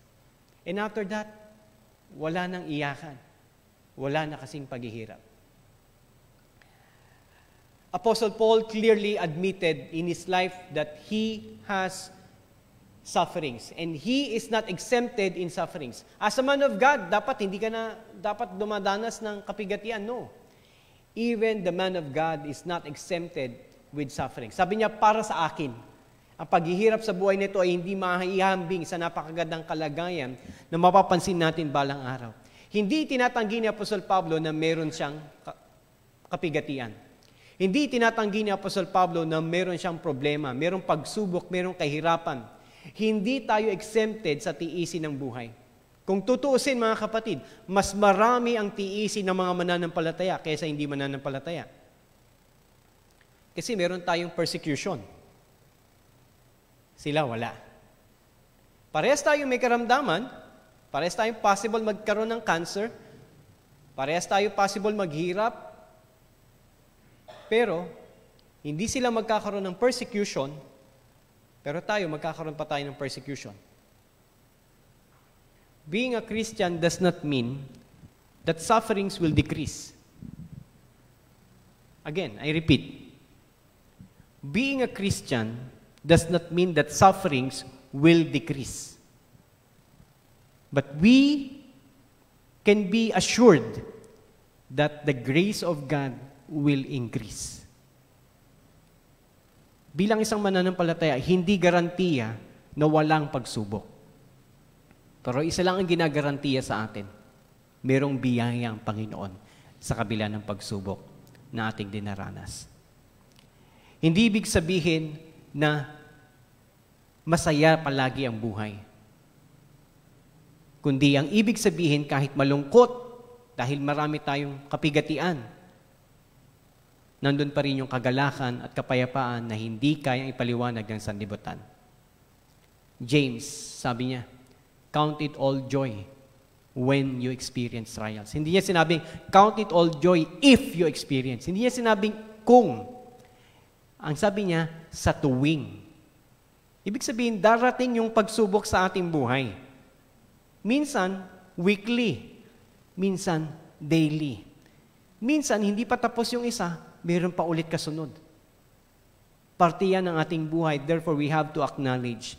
And after that, wala nang iyakan. Wala na kasing paghihirap. Apostle Paul clearly admitted in his life that he has sufferings and he is not exempted in sufferings. As a man of God, dapat hindi ka na dapat dumadanas ng kapigatian. No. Even the man of God is not exempted with suffering. Sabi niya, para sa akin, ang paghihirap sa buhay nito ay hindi maihambing sa napakagandang kalagayan na mapapansin natin balang araw. Hindi tinatanggi ni Apostol Pablo na meron siyang kapigatian. Hindi tinatanggi ni Apostol Pablo na meron siyang problema, merong pagsubok, merong kahirapan. Hindi tayo exempted sa tiisin ng buhay. Kung tutuusin mga kapatid, mas marami ang tiisin ng mga mananampalataya kaysa hindi mananampalataya. Kasi meron tayong persecution. Sila wala. Parehas tayong may karamdaman, parehas tayong possible magkaroon ng cancer, parehas tayo possible maghirap, pero hindi sila magkakaroon ng persecution, pero tayo magkakaroon pa tayo ng persecution. Being a Christian does not mean that sufferings will decrease. Again, I repeat. Being a Christian does not mean that sufferings will decrease. But we can be assured that the grace of God will increase. Bilang isang mananampalataya, hindi garantiya na walang pagsubok. Pero isa lang ang ginagarantiya sa atin. Merong biyaya ang Panginoon sa kabila ng pagsubok na ating dinaranas. Hindi ibig sabihin na masaya palagi ang buhay. Kundi ang ibig sabihin kahit malungkot dahil marami tayong kapigatian, nandun pa rin yung kagalakan at kapayapaan na hindi kayang ipaliwanag ng sanlibutan. James, sabi niya, count it all joy when you experience trials. Hindi niya sinabing, count it all joy if you experience. Hindi niya sinabing, kung. Ang sabi niya, sa tuwing. Ibig sabihin, darating yung pagsubok sa ating buhay. Minsan, weekly. Minsan, daily. Minsan, hindi pa tapos yung isa, mayroon pa ulit kasunod. Parte yan ng ating buhay. Therefore, we have to acknowledge.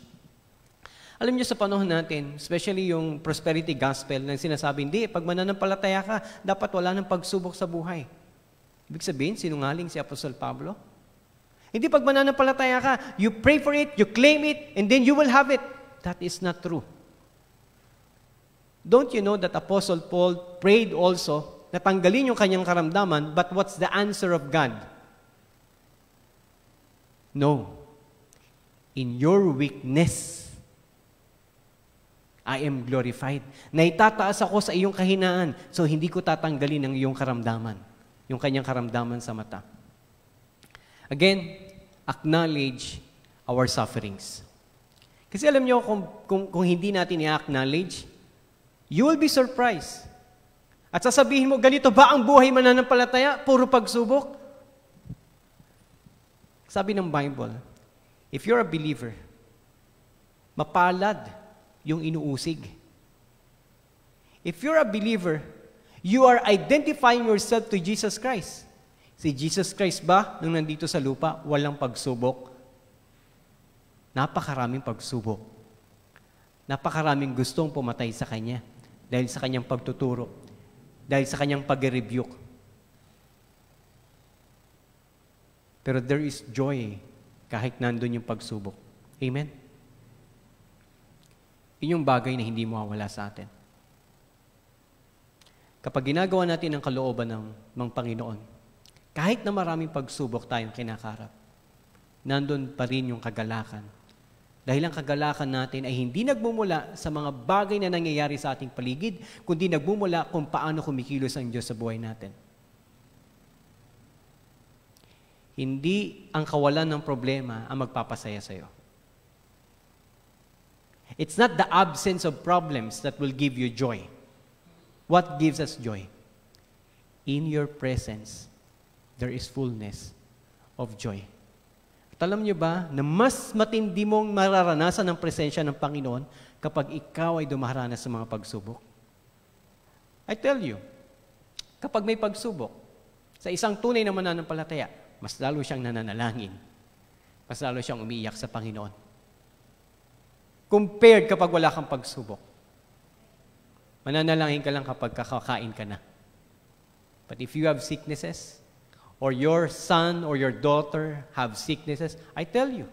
Alam niyo sa panahon natin, especially yung prosperity gospel na sinasabi, hindi, pag mananampalataya ka, dapat wala ng pagsubok sa buhay. Ibig sabihin, sinungaling si Apostol Pablo? Hindi pag mananampalataya ka, you pray for it, you claim it, and then you will have it. That is not true. Don't you know that Apostle Paul prayed also na tanggalin yung kanyang karamdaman, but what's the answer of God? No. In your weakness, I am glorified. Naitataas ako sa iyong kahinaan, so hindi ko tatanggalin ang iyong karamdaman, yung kanyang karamdaman sa mata. Again, acknowledge our sufferings. Kasi alam niyo, kung hindi natin i-acknowledge, you will be surprised. At sasabihin mo, ganito ba ang buhay mananampalataya? Puro pagsubok? Sabi ng Bible, if you're a believer, mapalad yung inuusig. If you're a believer, you are identifying yourself to Jesus Christ. Si Jesus Christ ba, nung nandito sa lupa, walang pagsubok? Napakaraming pagsubok. Napakaraming gustong pumatay sa Kanya dahil sa Kanyang pagtuturo, dahil sa Kanyang pag-rebuke. Pero there is joy kahit nandun yung pagsubok. Amen? Yun yung bagay na hindi mawawala sa atin. Kapag ginagawa natin ang kalooban ng Panginoon, kahit na maraming pagsubok tayong kinakarap, nandun pa rin yung kagalakan. Dahil ang kagalakan natin ay hindi nagmumula sa mga bagay na nangyayari sa ating paligid, kundi nagmumula kung paano kumikilos ang Diyos sa buhay natin. Hindi ang kawalan ng problema ang magpapasaya sa iyo. It's not the absence of problems that will give you joy. What gives us joy? In your presence, there is fullness of joy. At alam niyo ba na mas matindi mong mararanasan ang presensya ng Panginoon kapag ikaw ay dumaranas sa mga pagsubok? I tell you, kapag may pagsubok, sa isang tunay na mananampalataya, mas lalo siyang nananalangin. Mas lalo siyang umiiyak sa Panginoon. Compared kapag wala kang pagsubok. Mananalangin ka lang kapag kakakain ka na. But if you have sicknesses, or your son or your daughter have sicknesses, I tell you,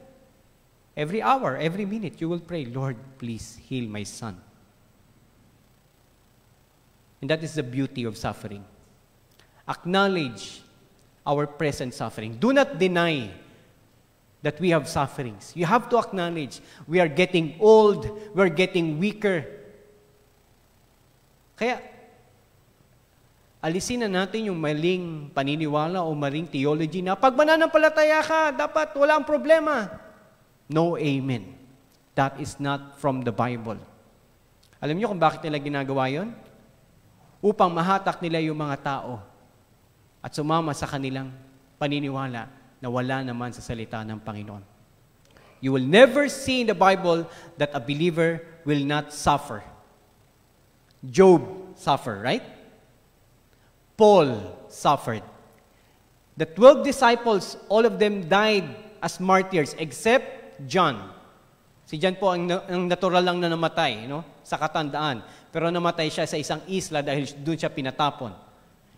every hour, every minute, you will pray, Lord, please heal my son. And that is the beauty of suffering. Acknowledge our present suffering. Do not deny that we have sufferings. You have to acknowledge we are getting old, we're getting weaker. Kaya, alisin na natin yung maling paniniwala o maling theology na pag mananampalataya ka, dapat walang problema. No, amen. That is not from the Bible. Alam niyo kung bakit nila ginagawa yon? Upang mahatak nila yung mga tao at sumama sa kanilang paniniwala na wala naman sa salita ng Panginoon. You will never see in the Bible that a believer will not suffer. Job suffered, right? Paul suffered. The 12 disciples, all of them died as martyrs except John. Si John po ang natural lang na namatay, sa katandaan. Pero namatay siya sa isang isla dahil doon siya pinatapon.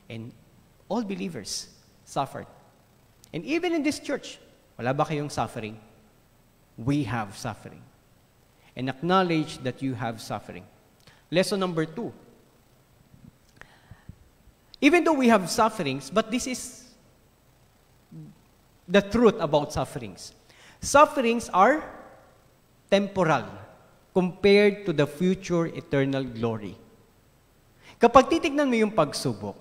And all believers suffered. And even in this church, wala ba kayong suffering? We have suffering. And acknowledge that you have suffering. Lesson number 2. Even though we have sufferings, but this is the truth about sufferings. Sufferings are temporal compared to the future eternal glory. Kapag titignan mo yung pagsubok,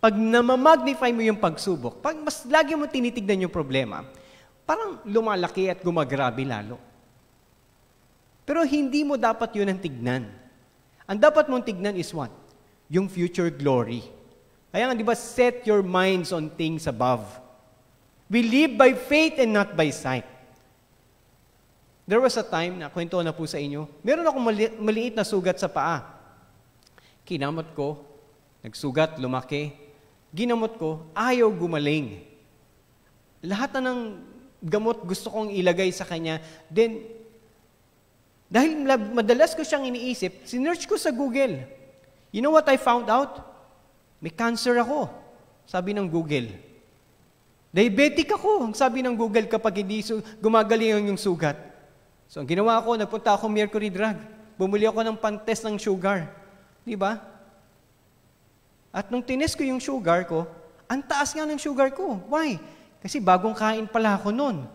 pag namamagnify mo yung pagsubok, pag mas lagi mo tinitignan yung problema, parang lumalaki at gumagrabe lalo. Pero hindi mo dapat yun ang tignan. Ang dapat mong tignan is what? Yung future glory. Kaya nga, di ba, set your minds on things above. We live by faith and not by sight. There was a time, na kwento na po sa inyo, meron akong maliit na sugat sa paa. Kinamot ko, nagsugat, lumaki. Ginamot ko, ayaw gumaling. Lahat na ng gamot gusto kong ilagay sa kanya. Then, dahil madalas ko siyang iniisip, sinearch ko sa Google. You know what I found out? May cancer ako, sabi ng Google. Diabetic ako, sabi ng Google kapag hindi gumagaling yung sugat. So, ang ginawa ko, nagpunta ako Mercury Drug. Bumuli ako ng pantest ng sugar. Di ba? At nung tinest ko yung sugar ko, ang taas nga ng sugar ko. Why? Kasi bagong kain pala ako nun.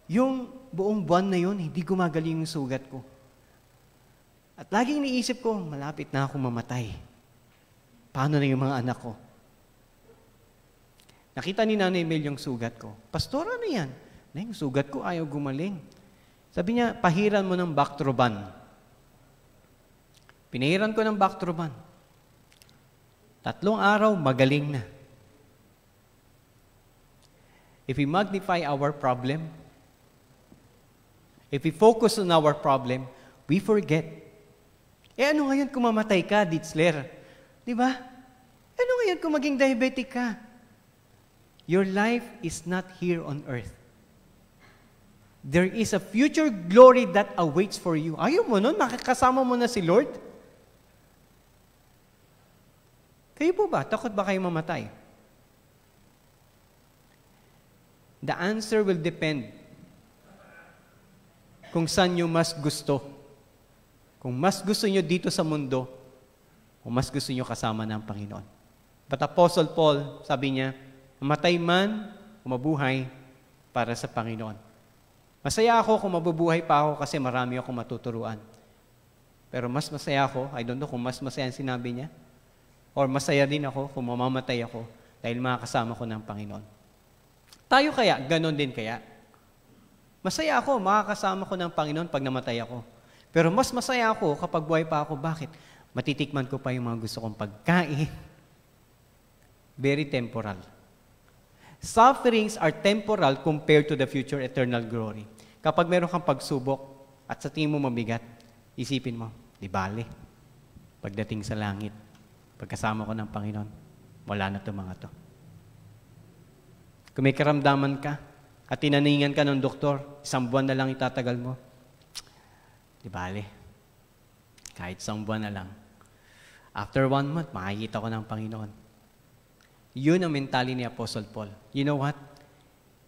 Yung buong buwan na yun, hindi gumagaling yung sugat ko. At laging iniisip ko, malapit na ako mamatay. Paano na yung mga anak ko? Nakita ni Nanay Mel yung sugat ko. Pastor, ano yan? Yung sugat ko ayaw gumaling. Sabi niya, pahiran mo ng Bactroban. Pinahiran ko ng Bactroban. 3 araw, magaling na. If we magnify our problem, if we focus on our problem, we forget. Ano ngayon kung mamatay ka, Ditzler? Di ba? Ano ngayon kung maging diabetic ka? Your life is not here on earth. There is a future glory that awaits for you. Ayaw mo nun? Makakasama mo na si Lord? Kayo po ba? Takot ba kayo mamatay? The answer will depend kung saan nyo mas gusto. Kung mas gusto nyo dito sa mundo, o mas gusto nyo kasama ng Panginoon. But Apostle Paul, sabi niya, mamatay man o mabuhay para sa Panginoon. Masaya ako kung mabubuhay pa ako kasi marami akong matuturuan. Pero mas masaya ako, I don't know kung mas masaya ang sinabi niya, or masaya din ako kung mamamatay ako dahil makakasama ko ng Panginoon. Tayo kaya, ganon din kaya. Masaya ako, makakasama ko ng Panginoon pag namatay ako. Pero mas masaya ako kapag buhay pa ako. Bakit? Matitikman ko pa yung mga gusto kong pagkain. Very temporal. Sufferings are temporal compared to the future eternal glory. Kapag meron kang pagsubok at sa tingin mo mabigat, isipin mo, di bale. Pagdating sa langit, pagkasama ko ng Panginoon, wala na itong mga to. Kung may karamdaman ka at tinaningan ka ng doktor, 1 buwan na lang itatagal mo, di bale. Kahit 1 buwan na lang. After 1 month, makikita ko ng Panginoon. Yun ang mentality ni Apostle Paul. You know what?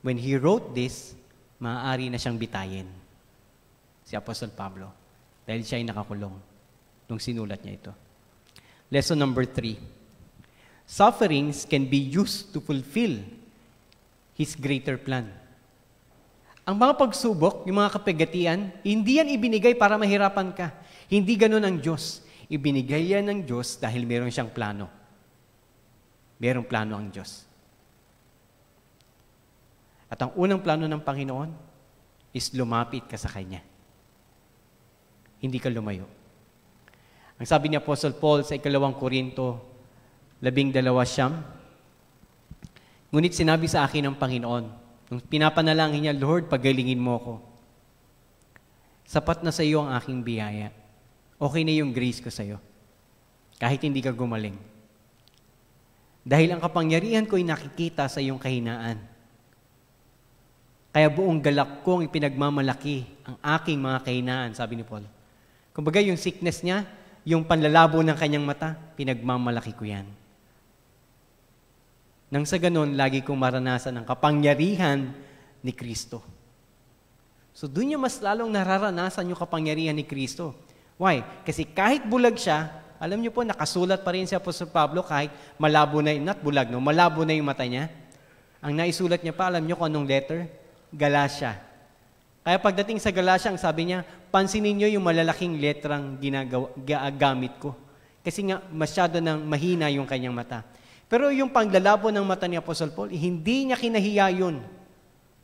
When he wrote this, maaari na siyang bitayin. Si Apostle Pablo. Dahil siya ay nakakulong nung sinulat niya ito. Lesson number 3. Sufferings can be used to fulfill His greater plan. Ang mga pagsubok, yung mga kapigatian, hindi yan ibinigay para mahirapan ka. Hindi ganun ang Diyos. Ibinigay yan ng Diyos dahil meron siyang plano. Merong plano ang Diyos. At ang unang plano ng Panginoon is lumapit ka sa Kanya. Hindi ka lumayo. Ang sabi ni Apostle Paul sa 2 Korinto 12:9, ngunit sinabi sa akin ng Panginoon, nung pinapanalangin niya, Lord, pagalingin mo ako. Sapat na sa iyo ang aking biyaya. Okay na yung grace ko sa iyo. Kahit hindi ka gumaling. Dahil ang kapangyarihan ko ay nakikita sa iyong kahinaan. Kaya buong galak kong ipinagmamalaki ang aking mga kahinaan, sabi ni Paul. Kumbaga yung sickness niya, yung panlalabo ng kanyang mata, pinagmamalaki ko yan. Nang sa ganun, lagi kong maranasan ang kapangyarihan ni Kristo. So doon niya mas lalong nararanasan yung kapangyarihan ni Kristo. Why? Kasi kahit bulag siya, alam niyo po, nakasulat pa rin si Apostol Pablo kahit malabo na, not bulag, no? Malabo na yung mata niya. Ang naisulat niya pa, alam niyo kung anong letter? Galatia. Kaya pagdating sa Galatia, ang sabi niya, pansinin niyo yung malalaking letrang gamit ko. Kasi nga, masyado nang mahina yung kanyang mata. Pero yung panglalabo ng mata ni Apostle Paul, hindi niya kinahiya yun.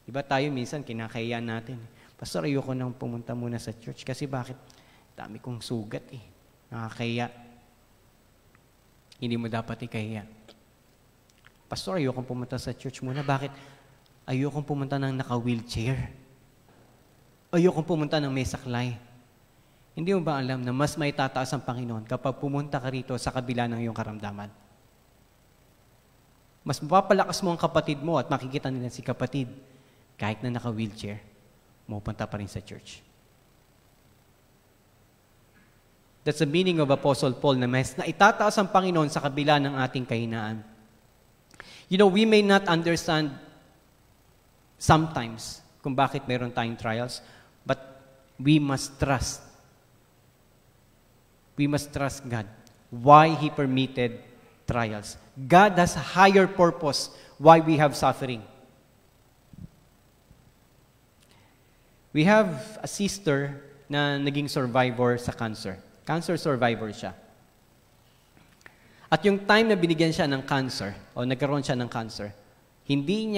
Diba tayo minsan, kinakahiya natin. Pastor, ayoko nang pumunta muna sa church. Kasi bakit? Dami kong sugat eh. Nakakahiya. Hindi mo dapat ikahiya. Pastor, ayokong pumunta sa church muna. Bakit? Ayokong pumunta ng naka-wheelchair. Ayokong pumunta ng may saklay. Hindi mo ba alam na mas may tataas ang Panginoon kapag pumunta ka rito sa kabila ng iyong karamdaman? Mas mapapalakas mo ang kapatid mo at makikita nila si kapatid kahit na naka-wheelchair, mapupunta pa rin sa church. That's the meaning of Apostle Paul na mas naitataas ang Panginoon sa kabila ng ating kahinaan. You know, we may not understand sometimes kung bakit meron tayong trials, but we must trust. We must trust God. Why He permitted trials. God has a higher purpose why we have suffering. We have a sister na naging survivor sa cancer. Cancer survivor siya. At yung time na binigyan siya ng cancer, o nagkaroon siya ng cancer, hindi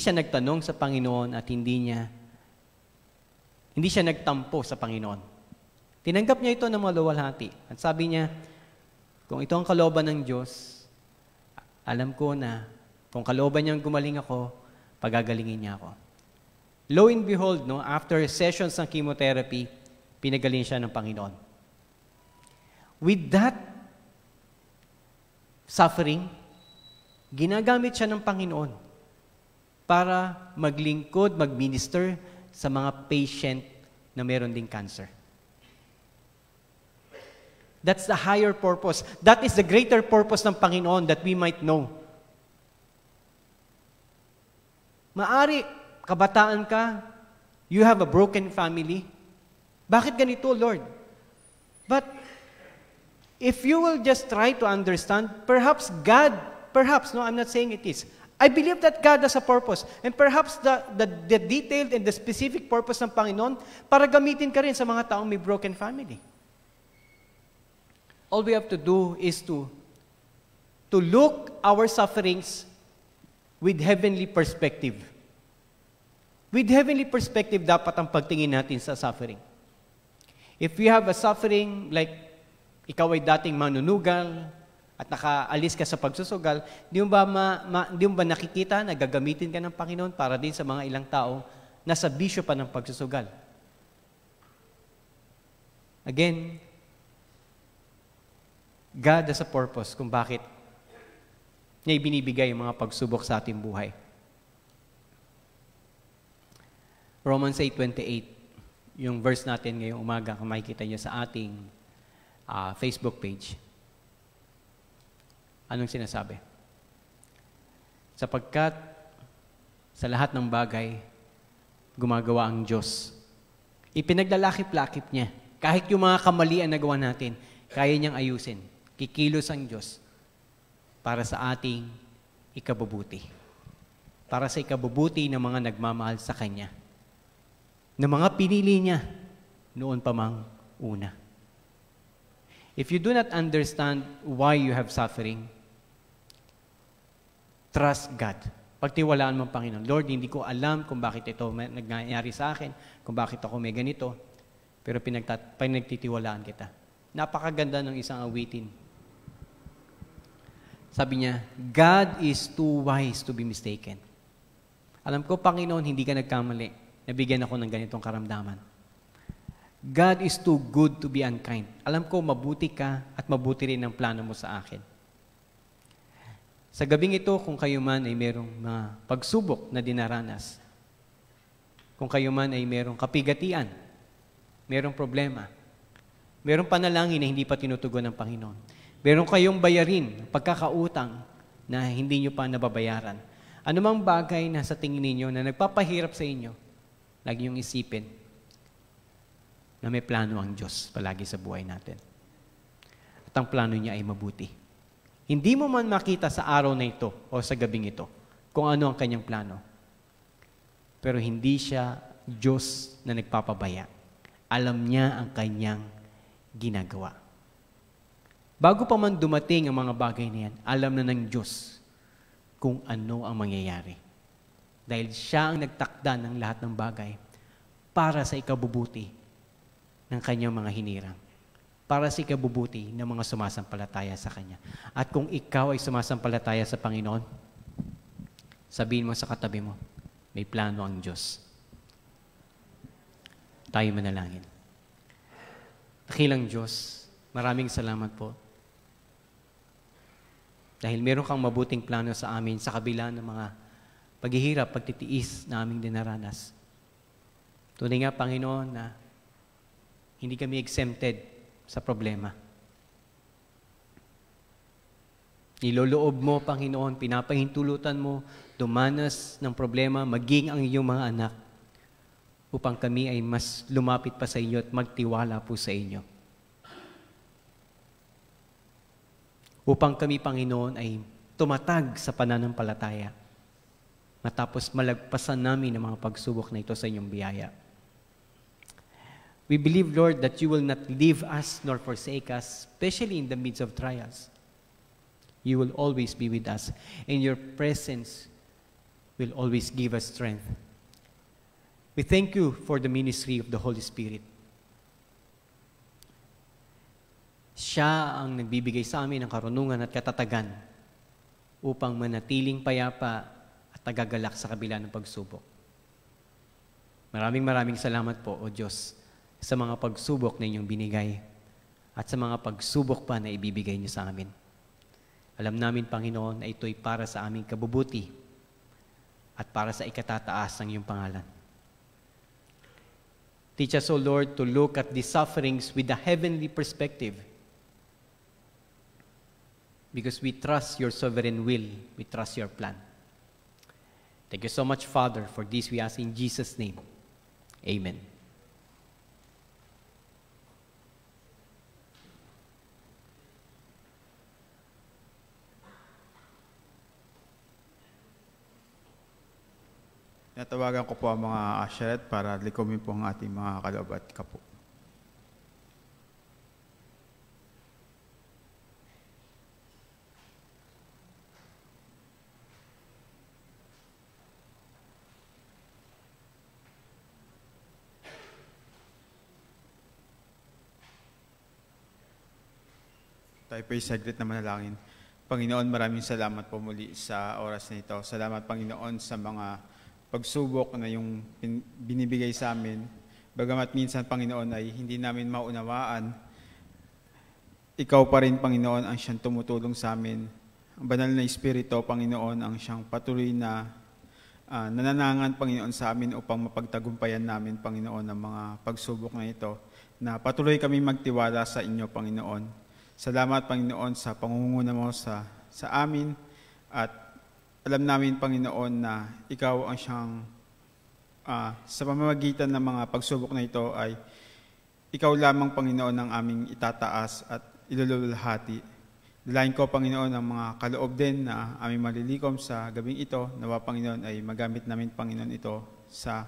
siya nagtanong sa Panginoon at hindi siya nagtampo sa Panginoon. Tinanggap niya ito ng maluwalhati. At sabi niya, kung ito ang kalooban ng Diyos, alam ko na kung kalooban niyang gumaling ako, pagagalingin niya ako. Lo and behold, no, after sessions ng chemotherapy, pinagaling siya ng Panginoon. With that suffering, ginagamit siya ng Panginoon para maglingkod, magminister sa mga patient na meron ding cancer. That's the higher purpose. That is the greater purpose ng Panginoon that we might know. Maari, kabataan ka, you have a broken family. Bakit ganito, Lord? But if you will just try to understand, perhaps, no, I'm not saying it is. I believe that God has a purpose. And perhaps the detailed and the specific purpose ng Panginoon para gamitin ka rin sa mga taong may broken family. All we have to do is to look our sufferings with heavenly perspective. With heavenly perspective, dapat ang pagtingin natin sa suffering. If we have a suffering, like ikaw ay dating manunugal at nakaalis ka sa pagsusugal, di mo ba nakikita na gagamitin ka ng Panginoon para din sa mga ilang tao na sa bisyo pa ng pagsusugal? Again, God has a purpose kung bakit niya ibinibigay yung mga pagsubok sa ating buhay. Romans 8:28, yung verse natin ngayong umaga, kung makikita niyo sa ating Facebook page. Anong sinasabi? Sapagkat sa lahat ng bagay, gumagawa ang Diyos. Ipinaglalakip-lakip niya. Kahit yung mga kamalian na gawa natin, kaya niyang ayusin. Kikilos ang Diyos para sa ating ikabubuti. Para sa ikabubuti ng mga nagmamahal sa Kanya. Ng mga pinili niya noon pa mang una. If you do not understand why you have suffering, trust God. Pagtiwalaan mo ang Panginoon. Lord, hindi ko alam kung bakit ito nangyayari sa akin, kung bakit ako may ganito, pero pinagtitiwalaan kita. Napakaganda ng isang awitin. Sabi niya, God is too wise to be mistaken. Alam ko, Panginoon, hindi ka nagkamali. Nabigyan ako ng ganitong karamdaman. God is too good to be unkind. Alam ko, mabuti ka at mabuti rin ang plano mo sa akin. Sa gabing ito, kung kayo man ay merong mga pagsubok na dinaranas, kung kayo man ay merong kapigatian, merong problema, merong panalangin na hindi pa tinutugon ng Panginoon, meron kayong bayarin, pagkakautang na hindi nyo pa nababayaran. Anumang bagay na sa tingin ninyo na nagpapahirap sa inyo, lagi niyong isipin na may plano ang Diyos palagi sa buhay natin. At ang plano niya ay mabuti. Hindi mo man makita sa araw na ito o sa gabing ito kung ano ang kanyang plano. Pero hindi siya Diyos na nagpapabaya. Alam niya ang kanyang ginagawa. Bago pa man dumating ang mga bagay na yan, alam na ng Diyos kung ano ang mangyayari. Dahil siya ang nagtakda ng lahat ng bagay para sa ikabubuti ng kanyang mga hinirang. Para sa ikabubuti ng mga sumasampalataya sa Kanya. At kung ikaw ay sumasampalataya sa Panginoon, sabihin mo sa katabi mo, may plano ang Diyos. Tayo manalangin. Dakilang Diyos, maraming salamat po. Dahil meron kang mabuting plano sa amin sa kabila ng mga paghihirap, pagtitiis na aming dinaranas. Tunay nga, Panginoon, na hindi kami exempted sa problema. Niloloob mo, Panginoon, pinapahintulutan mo, dumanas ng problema, maging ang iyong mga anak, upang kami ay mas lumapit pa sa inyo at magtiwala po sa inyo. Upang kami, Panginoon, ay tumatag sa pananampalataya, matapos malagpasan namin ang mga pagsubok na ito sa inyong biyaya. We believe, Lord, that you will not leave us nor forsake us, especially in the midst of trials. You will always be with us, and your presence will always give us strength. We thank you for the ministry of the Holy Spirit. Siya ang nagbibigay sa amin ng karunungan at katatagan upang manatiling payapa at tagagalak sa kabila ng pagsubok. Maraming salamat po, O Diyos, sa mga pagsubok na inyong binigay at sa mga pagsubok pa na ibibigay niyo sa amin. Alam namin, Panginoon, na ito'y para sa aming kabubuti at para sa ikatataas ng iyong pangalan. Teach us, O Lord, to look at these sufferings with a heavenly perspective, because we trust your sovereign will, we trust your plan. Thank you so much, Father, for this we ask in Jesus' name. Amen. Natawagan ko po ang mga usheret para likomin po ang ating mga kaloob at kapo. Tayo po ay saglit na manalangin. Panginoon, maraming salamat po muli sa oras na ito. Salamat, Panginoon, sa mga pagsubok na yung binibigay sa amin. Bagamat minsan, Panginoon, ay hindi namin maunawaan, ikaw pa rin, Panginoon, ang siyang tumutulong sa amin. Ang banal na Espiritu, Panginoon, ang siyang patuloy na nananangan, Panginoon, sa amin upang mapagtagumpayan namin, Panginoon, ang mga pagsubok na ito, na patuloy kami magtiwala sa inyo, Panginoon. Salamat, Panginoon, sa pangunguna mo sa amin, at alam namin, Panginoon, na ikaw ang siyang, sa pamamagitan ng mga pagsubok na ito ay ikaw lamang, Panginoon, ang aming itataas at ilululhati. Dalayan ko, Panginoon, ang mga kaloob din na aming malilikom sa gabing ito. Nawa, Panginoon, ay magamit namin, Panginoon, ito sa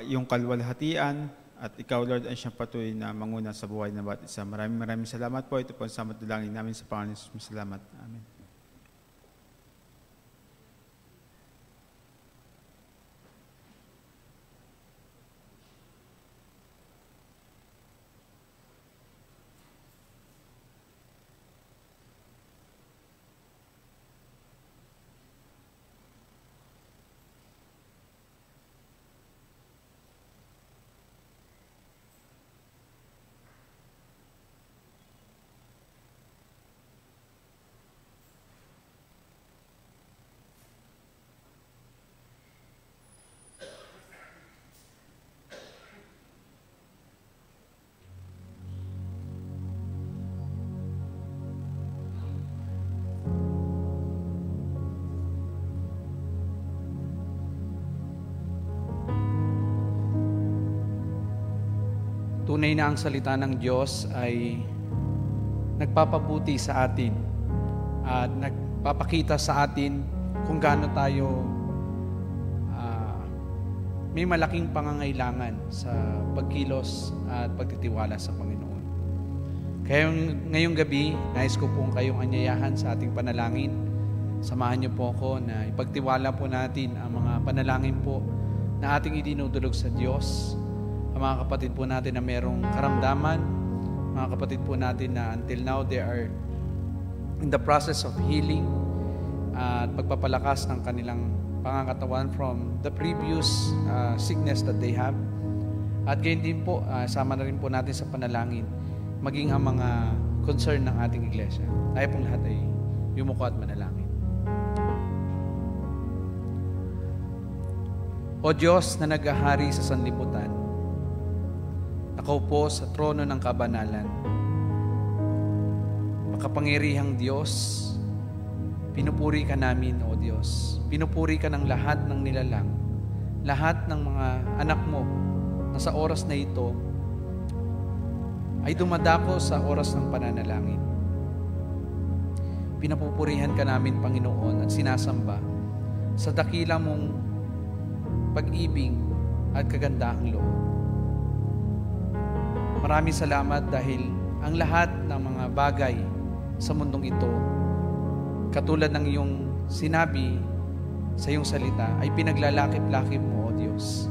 iyong kalwalhatian. At ikaw, Lord, ang siyang patuloy na manguna sa buhay na bawat isa. Maraming salamat po. Ito po ang salamat dalangin namin sa Panginoon. Salamat. Amen. Tunay na ang salita ng Diyos ay nagpapabuti sa atin at nagpapakita sa atin kung gaano tayo may malaking pangangailangan sa pagkilos at pagtitiwala sa Panginoon. Kaya ngayong gabi, nais ko pong kayong anyayahan sa ating panalangin. Samahan niyo po ako na ipagtiwala po natin ang mga panalangin po na ating idinudulog sa Diyos. Ang mga kapatid po natin na merong karamdaman, mga kapatid po natin na until now they are in the process of healing at pagpapalakas ng kanilang pangangatawan from the previous sickness that they have. At gayon din po, sama na rin po natin sa panalangin maging ang mga concern ng ating iglesia. Tayo pong lahat ay yumuko at manalangin. O Diyos na naghahari sa sanlibutan, nakaupo sa trono ng kabanalan, makapangyarihang Diyos, pinupuri ka namin, O Diyos. Pinupuri ka ng lahat ng nilalang, lahat ng mga anak mo na sa oras na ito ay dumadako sa oras ng pananalangin. Pinapupurihan ka namin, Panginoon, at sinasamba sa dakila mong pag-ibig at kagandahang loob. Maraming salamat dahil ang lahat ng mga bagay sa mundong ito, katulad ng iyong sinabi sa iyong salita, ay pinaglalakip-lakip mo, O Diyos,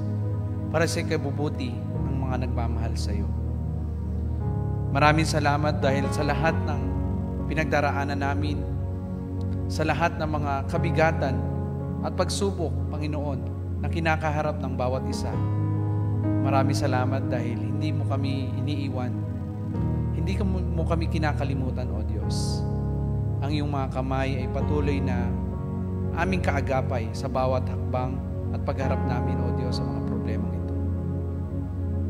para sa ikabubuti ng mga nagmamahal sa iyo. Maraming salamat dahil sa lahat ng pinagdaraanan namin, sa lahat ng mga kabigatan at pagsubok, Panginoon, na kinakaharap ng bawat isa. Maraming salamat dahil hindi mo kami iniiwan. Hindi mo kami kinakalimutan, O Diyos. Ang iyong mga kamay ay patuloy na aming kaagapay sa bawat hakbang at pagharap namin, O Diyos, sa mga problemang ito.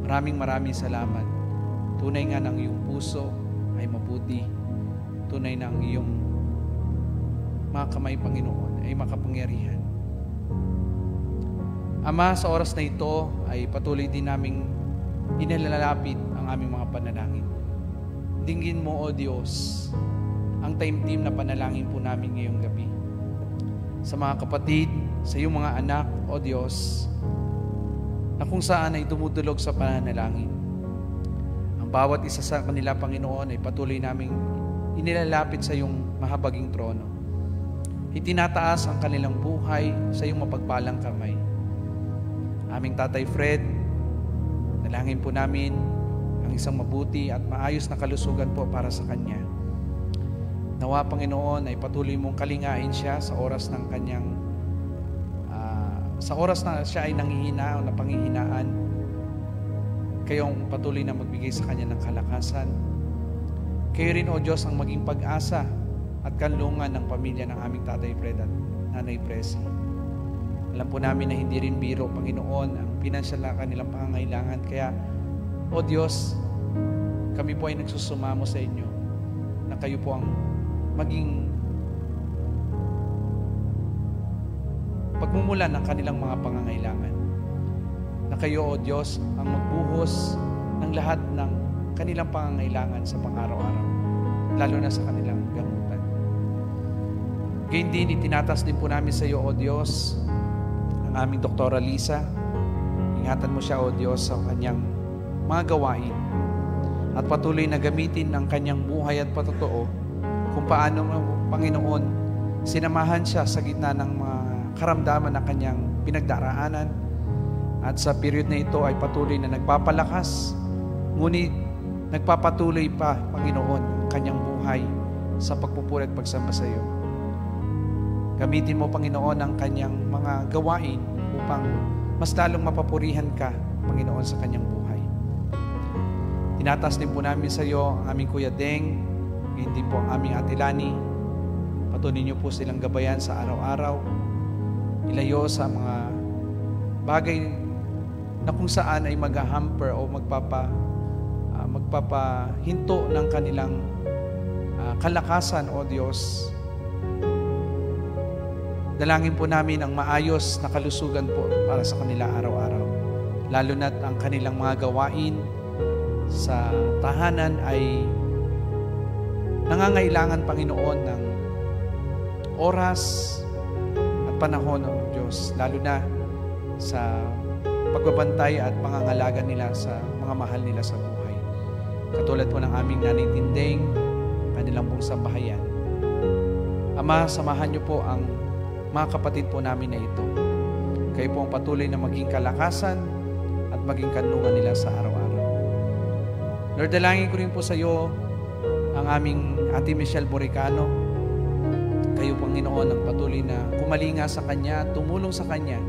Maraming salamat. Tunay nga ng iyong puso ay mabuti. Tunay na ang iyong mga kamay, Panginoon, ay makapangyarihan. Ama, sa oras na ito ay patuloy din naming inilalapit ang aming mga panalangin. Dinggin mo, O Diyos, ang taimtim na panalangin po namin ngayong gabi. Sa mga kapatid, sa iyong mga anak, O Diyos, na kung saan ay dumudulog sa pananalangin. Bawat isa sa kanila, Panginoon, ay patuloy naming inilalapit sa iyong mahabaging trono. Itinataas ang kanilang buhay sa iyong mapagpalang kamay. Aming Tatay Fred, nalangin po namin ang isang mabuti at maayos na kalusugan po para sa kanya. Nawa, Panginoon, ay patuloy mong kalingain siya sa oras ng kanyang sa oras na siya ay nanghihina o napanghihinaan. Kayong patuloy na magbigay sa kanya ng kalakasan. Kayo rin, O Diyos, ang maging pag-asa at kanlungan ng pamilya ng aming Tatay Fred at Nanay Presi. Alam po namin na hindi rin biro, Panginoon, ang pinansyal na kanilang pangangailangan. Kaya, O Diyos, kami po ay nagsusumamo sa inyo na kayo po ang maging pagmumulan ng kanilang mga pangangailangan. Na kayo, O Diyos, ang magbuhos ng lahat ng kanilang pangangailangan sa pang-araw-araw, lalo na sa kanilang gamutan. Gayun din, itinatas din po namin sa iyo, O Diyos, ang aming Doktora Lisa. Ingatan mo siya, O Diyos, sa kanyang mga gawain at patuloy na gamitin ang kanyang buhay at patotoo kung paano, Panginoon, sinamahan siya sa gitna ng mga karamdaman ng kanyang pinagdaraanan. At sa period na ito ay patuloy na nagpapalakas, ngunit nagpapatuloy pa, Panginoon, ang kanyang buhay sa pagpupuri at pagsamba sa iyo. Gamitin mo, Panginoon, ang kanyang mga gawain upang mas lalong mapapurihan ka, Panginoon, sa kanyang buhay. Tinatas din po namin sa iyo ang aming Kuya Deng, hindi po ang aming Ate Lani. Patuloy niyo po silang gabayan sa araw-araw. Ilayo sa mga bagay na kung saan ay mag-hamper o magpapahinto ng kanilang kalakasan, O Diyos. Dalangin po namin ang maayos na kalusugan po para sa kanila araw-araw. Lalo na't ang kanilang mga gawain sa tahanan ay nangangailangan, Panginoon, ng oras at panahon, O Diyos. Lalo na sa pagbabantay at pangangalaga nila sa mga mahal nila sa buhay. Katulad po ng aming Nanay Tinding, kanilang pong sambahayan. Ama, samahan niyo po ang mga kapatid po namin na ito. Kayo po ang patuloy na maging kalakasan at maging kanlungan nila sa araw-araw. Lord, dalangin ko rin po sa iyo ang aming Ate Michelle Boricano. Kayo, Panginoon, ang patuloy na kumalinga sa Kanya, tumulong sa Kanya,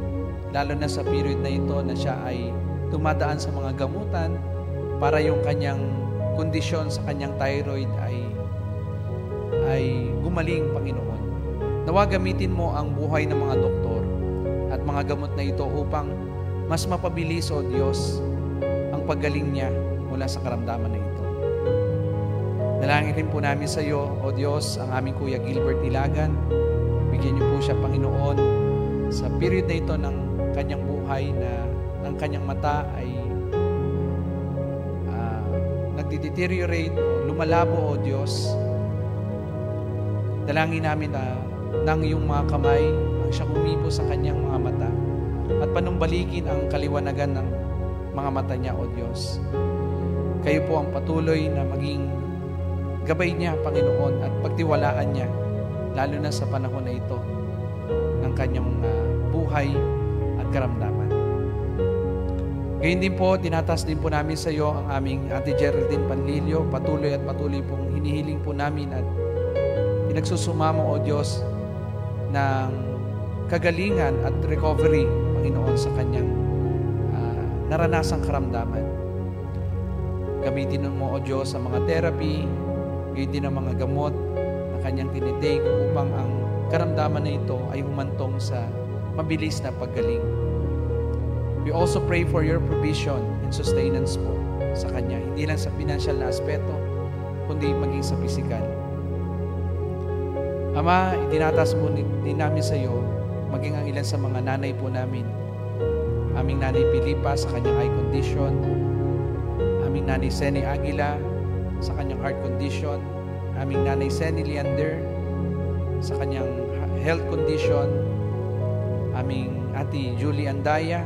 lalo na sa period na ito na siya ay dumadaan sa mga gamutan para yung kanyang kondisyon sa kanyang thyroid ay gumaling, Panginoon. Nawa gamitin mo ang buhay ng mga doktor at mga gamot na ito upang mas mapabilis, O Diyos, ang paggaling niya mula sa karamdaman na ito. Dalangin rin po namin sa iyo, O Diyos, ang aming Kuya Gilbert Ilagan. Bigyan niyo po siya, Panginoon, sa period na ito ng kanyang buhay na ang kanyang mata ay nagde-deteriorate o lumalabo, O Diyos. Dalangin namin na ng iyong mga kamay ang siyang umipo sa kanyang mga mata at panumbalikin ang kaliwanagan ng mga mata niya, O Diyos. Kayo po ang patuloy na maging gabay niya, Panginoon, at pagtiwalaan niya, lalo na sa panahon na ito ng kanyang buhay at karamdaman. Ngayon din po, tinatas din po namin sa iyo ang aming Ate Geraldine Panlilio. Patuloy pong hinihiling po namin at pinagsusumamo, O Diyos, ng kagalingan at recovery, Panginoon, sa kanyang naranasang karamdaman. Gamitin mo, O Diyos, sa mga therapy, gayon din ang mga gamot na kanyang tinitake upang ang karamdaman na ito ay humantong sa mabilis na paggaling. We also pray for your provision and sustenance po sa kanya, hindi lang sa financial na aspeto, kundi maging sa physical. Ama, itinatas po din namin sa iyo, maging ang ilan sa mga nanay po namin. Aming Nanay Pilipa sa kanyang eye condition, aming Nanay Seni Aguila sa kanyang heart condition, aming Nanay Seni Leander sa kanyang health condition, aming Ate Julie Andaya,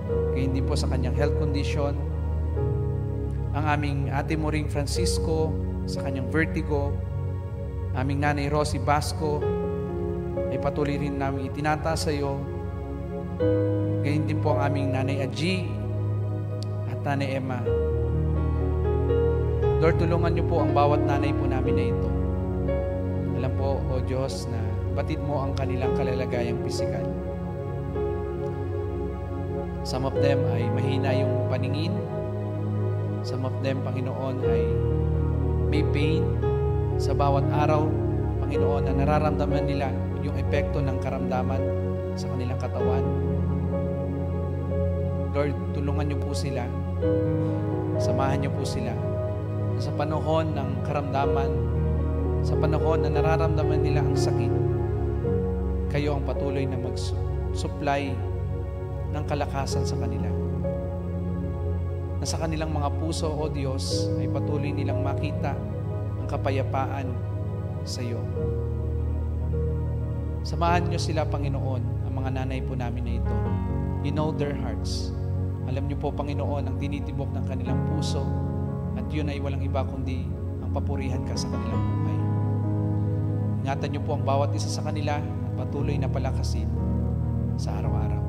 kaya hindi po sa kanyang health condition, ang aming Ate Moring Francisco sa kanyang vertigo, aming Nanay Rosie Basco ay patuloy rin namin itinata sa iyo. Gayon din po ang aming Nanay Aji at Nanay Emma. Lord, tulungan niyo po ang bawat nanay po namin na ito. Alam po, O Diyos, na batid mo ang kanilang kalalagayang pisikal. Some of them ay mahina yung paningin. Some of them, Panginoon, ay may pain. Sa bawat araw, Panginoon, na nararamdaman nila yung epekto ng karamdaman sa kanilang katawan. Lord, tulungan niyo po sila. Samahan niyo po sila. Sa panahon ng karamdaman, sa panahon na nararamdaman nila ang sakit, kayo ang patuloy na mag-supply ng kalakasan sa kanila. Na sa kanilang mga puso, O Diyos, ay patuloy nilang makita ang kapayapaan sa iyo. Samahan niyo sila, Panginoon, ang mga nanay po namin na ito. You know their hearts. Alam niyo po, Panginoon, ang tinitibok ng kanilang puso at yun ay walang iba kundi ang papurihan ka sa kanilang buhay. Ingatan niyo po ang bawat isa sa kanila at patuloy na palakasin sa araw-araw.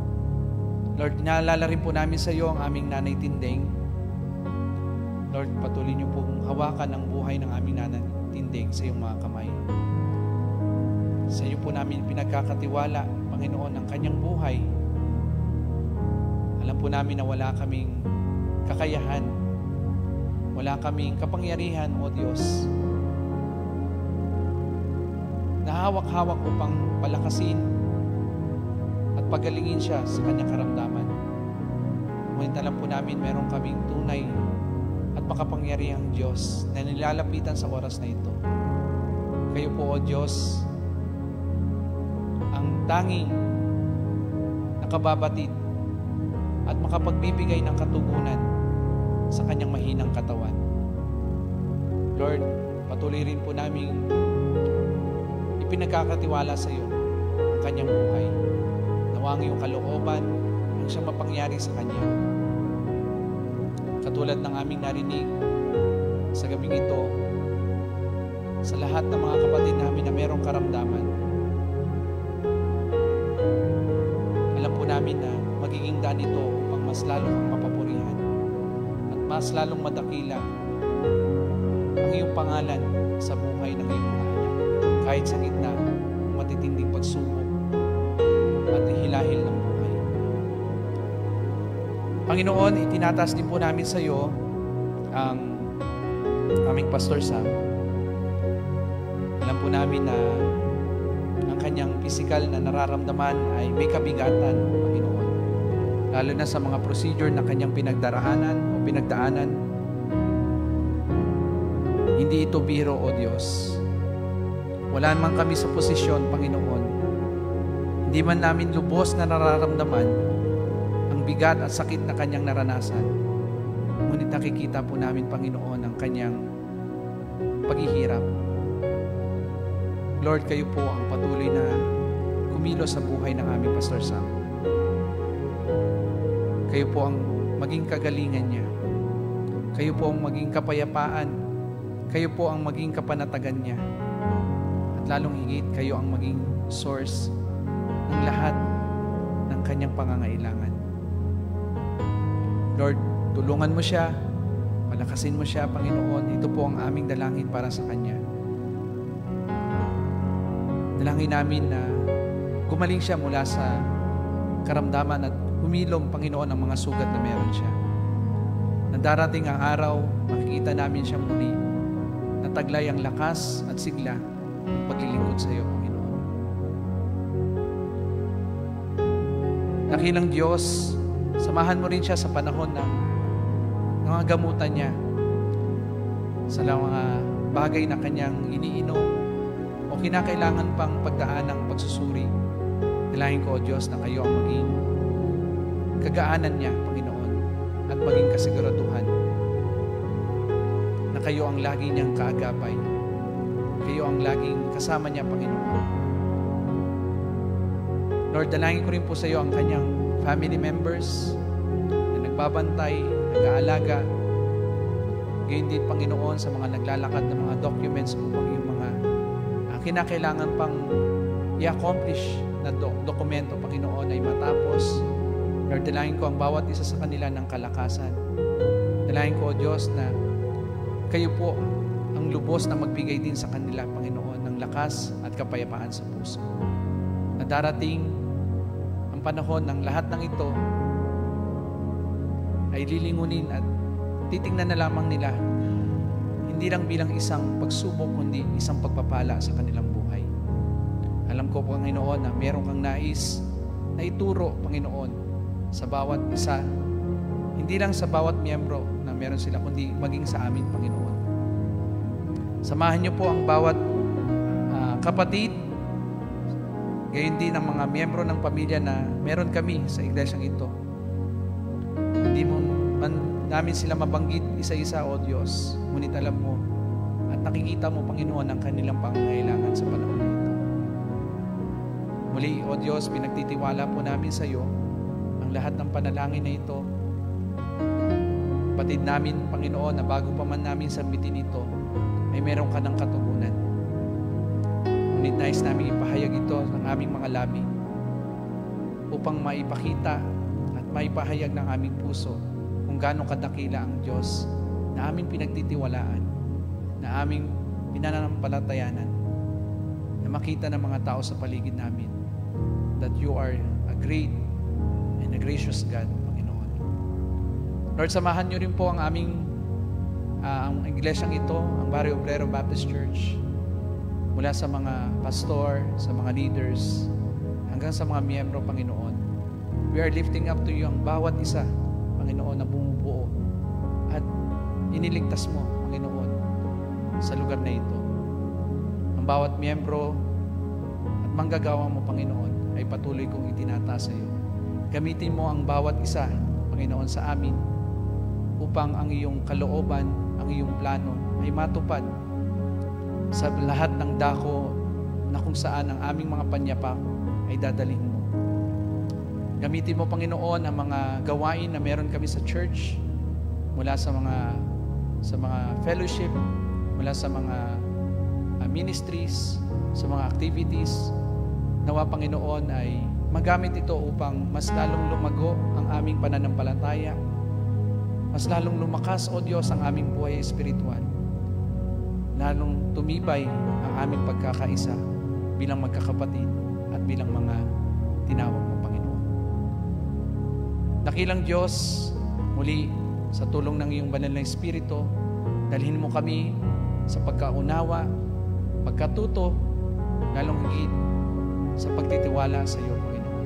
Lord, inaalala rin po namin sa iyo ang aming Nanay Tinding. Lord, patuloy niyo pong hawakan ang buhay ng aming Nanay Tinding sa iyong mga kamay. Sa iyo po namin pinagkakatiwala, Panginoon, ang kanyang buhay. Alam po namin na wala kaming kakayahan, wala kaming kapangyarihan, O Diyos, na hawak-hawak upang palakasin at pagalingin siya sa kanyang karamdaman. Ngunit alam po namin meron kaming tunay at makapangyarihang Diyos na nilalapitan sa oras na ito. Kayo po, O Diyos, ang tanging nakababatid at makapagbibigay ng katugunan sa kanyang mahinang katawan. Lord, patuloy rin po namin ipinagkakatiwala sa iyo ang kanyang buhay. Nawang iyong kalooban ang siyang mapangyari sa kanya. Katulad ng aming narinig sa gabing ito, sa lahat ng mga kapatid namin na merong karamdaman. Alam po namin na magiging daan ito upang mas lalong kang mapapurihan at mas lalong madakila ang iyong pangalan sa buhay ng iyong mga anak, kahit sa gitna ng matitinding pagsubok at hilahil ng buhay. Panginoon, itinataas din po namin sa iyo ang aming Pastor Sam. Alam po namin na ang kanyang physical na nararamdaman ay may kabigatan, Panginoon. Lalo na sa mga procedure na kanyang pinagdaanan. Hindi ito biro, O Diyos. Wala man kami sa posisyon, Panginoon. Hindi man namin lubos na nararamdaman ang bigat at sakit na kanyang naranasan. Ngunit nakikita po namin, Panginoon, ang kanyang paghihirap. Lord, kayo po ang patuloy na kumilos sa buhay ng aming Pastor Sam. Kayo po ang maging kagalingan niya. Kayo po ang maging kapayapaan. Kayo po ang maging kapanatagan niya. At lalong higit, kayo ang maging source ng lahat ng kanyang pangangailangan. Lord, tulungan mo siya, palakasin mo siya, Panginoon. Ito po ang aming dalangin para sa kanya. Dalangin namin na gumaling siya mula sa karamdaman at humilom, Panginoon, ang mga sugat na meron siya. Na darating ang araw, makikita namin siya muli, nataglay ang lakas at sigla ng paglilingkod sa iyo, Panginoon. Dakilang Diyos, samahan mo rin siya sa panahon ng mga gamutan niya, sa mga bagay na kanyang iniinom o kinakailangan pang pagdaan ng pagsusuri. Dalangin ko, O Diyos, na kayo ang maging kagaanan niya, Panginoon, at maging kasiguraduhan na kayo ang lagi niyang kaagapay. Kayo ang laging kasama niya, Panginoon. Lord, dalangin ko rin po sa iyo ang kanyang family members na nagbabantay, nag-aalaga. Gayon din, Panginoon, sa mga naglalakad ng mga documents upang yung mga kinakailangan pang i-accomplish na dokumento, Panginoon, ay matapos. Lord, dalangin ko ang bawat isa sa kanila ng kalakasan. Dalangin ko, O Diyos, na kayo po ang lubos na magbigay din sa kanila, Panginoon, ng lakas at kapayapaan sa puso. Na darating ang panahon ng lahat ng ito ay lilingunin at titingnan na lamang nila hindi lang bilang isang pagsubok, kundi isang pagpapala sa kanilang buhay. Alam ko, Panginoon, na meron kang nais na ituro, Panginoon, sa bawat isa. Hindi lang sa bawat miyembro na meron sila, kundi maging sa amin, Panginoon. Samahan niyo po ang bawat kapatid, gayon din ang mga miyembro ng pamilya na meron kami sa iglesyang ito. Hindi mo man namin sila mabanggit isa-isa, O Diyos, ngunit alam mo at nakikita mo, Panginoon, ang kanilang pangangailangan sa panahon na ito. Muli, O Diyos, pinagtitiwala po namin sa iyo ang lahat ng panalangin na ito. Batid namin, Panginoon, na bago pa man namin sambitin ito, ay meron ka ng katugunan. Ngunit nais namin ipahayag ito ng aming mga labi upang maipakita at maipahayag ng aming puso kung gaano kadakila ang Diyos na aming pinagtitiwalaan, na aming pinananampalatayanan, na makita ng mga tao sa paligid namin that you are a great and a gracious God, Panginoon. Lord, samahan niyo rin po ang aming ang iglesyang ito, ang Barrio Obrero Baptist Church, mula sa mga pastor, sa mga leaders, hanggang sa mga miyembro, Panginoon. We are lifting up to you ang bawat isa, Panginoon, na bumubuo at iniligtas mo, Panginoon, sa lugar na ito. Ang bawat miyembro at manggagawa mo, Panginoon, ay patuloy kong itinataas sa iyo. Gamitin mo ang bawat isa, Panginoon, sa amin upang ang iyong kalooban, ang iyong plano ay matupad sa lahat ng dako na kung saan ang aming mga panyapak ay dadalhin mo. Gamitin mo, Panginoon, ang mga gawain na meron kami sa church, mula sa mga sa mga fellowship, mula sa mga ministries, sa mga activities. Nawa, Panginoon, ay magamit ito upang mas lalong lumago ang aming pananampalataya, mas lalong lumakas, O Diyos, ang aming buhay espiritual, lalong tumibay ang aming pagkakaisa bilang magkakapatid at bilang mga tinawag mo, Panginoon. Dakilang Diyos, muli sa tulong ng iyong banal na Espiritu, dalhin mo kami sa pagkaunawa, pagkatuto, lalong higit sa pagtitiwala sa iyo, Panginoon.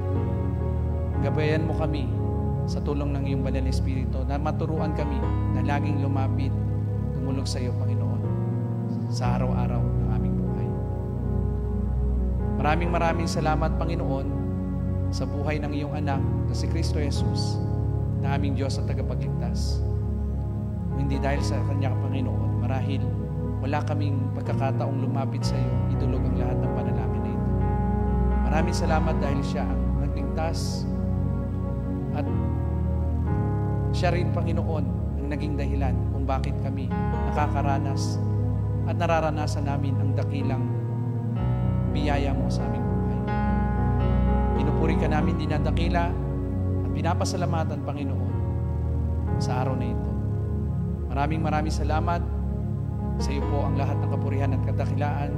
Gabayan mo kami sa tulong ng iyong banal na Espiritu na maturuan kami na laging lumapit, tumulog sa iyo, Panginoon, sa araw-araw ng aming buhay. Maraming salamat, Panginoon, sa buhay ng iyong anak na si Kristo Jesus, na aming Diyos at tagapagligtas. Hindi dahil sa Kanya, Panginoon, marahil wala kaming pagkakataong lumapit sa iyo, idulog ang lahat ng panalangin na ito. Maraming salamat dahil siya ang nagligtas at siya rin, Panginoon, ang naging dahilan kung bakit kami nakakaranas at nararanasan namin ang dakilang biyaya mo sa aming buhay. Pinupuri ka namin, dinadakila at pinapasalamatan, Panginoon, sa araw na ito. Maraming salamat. Sa iyo po ang lahat ng kapurihan at kadakilaan.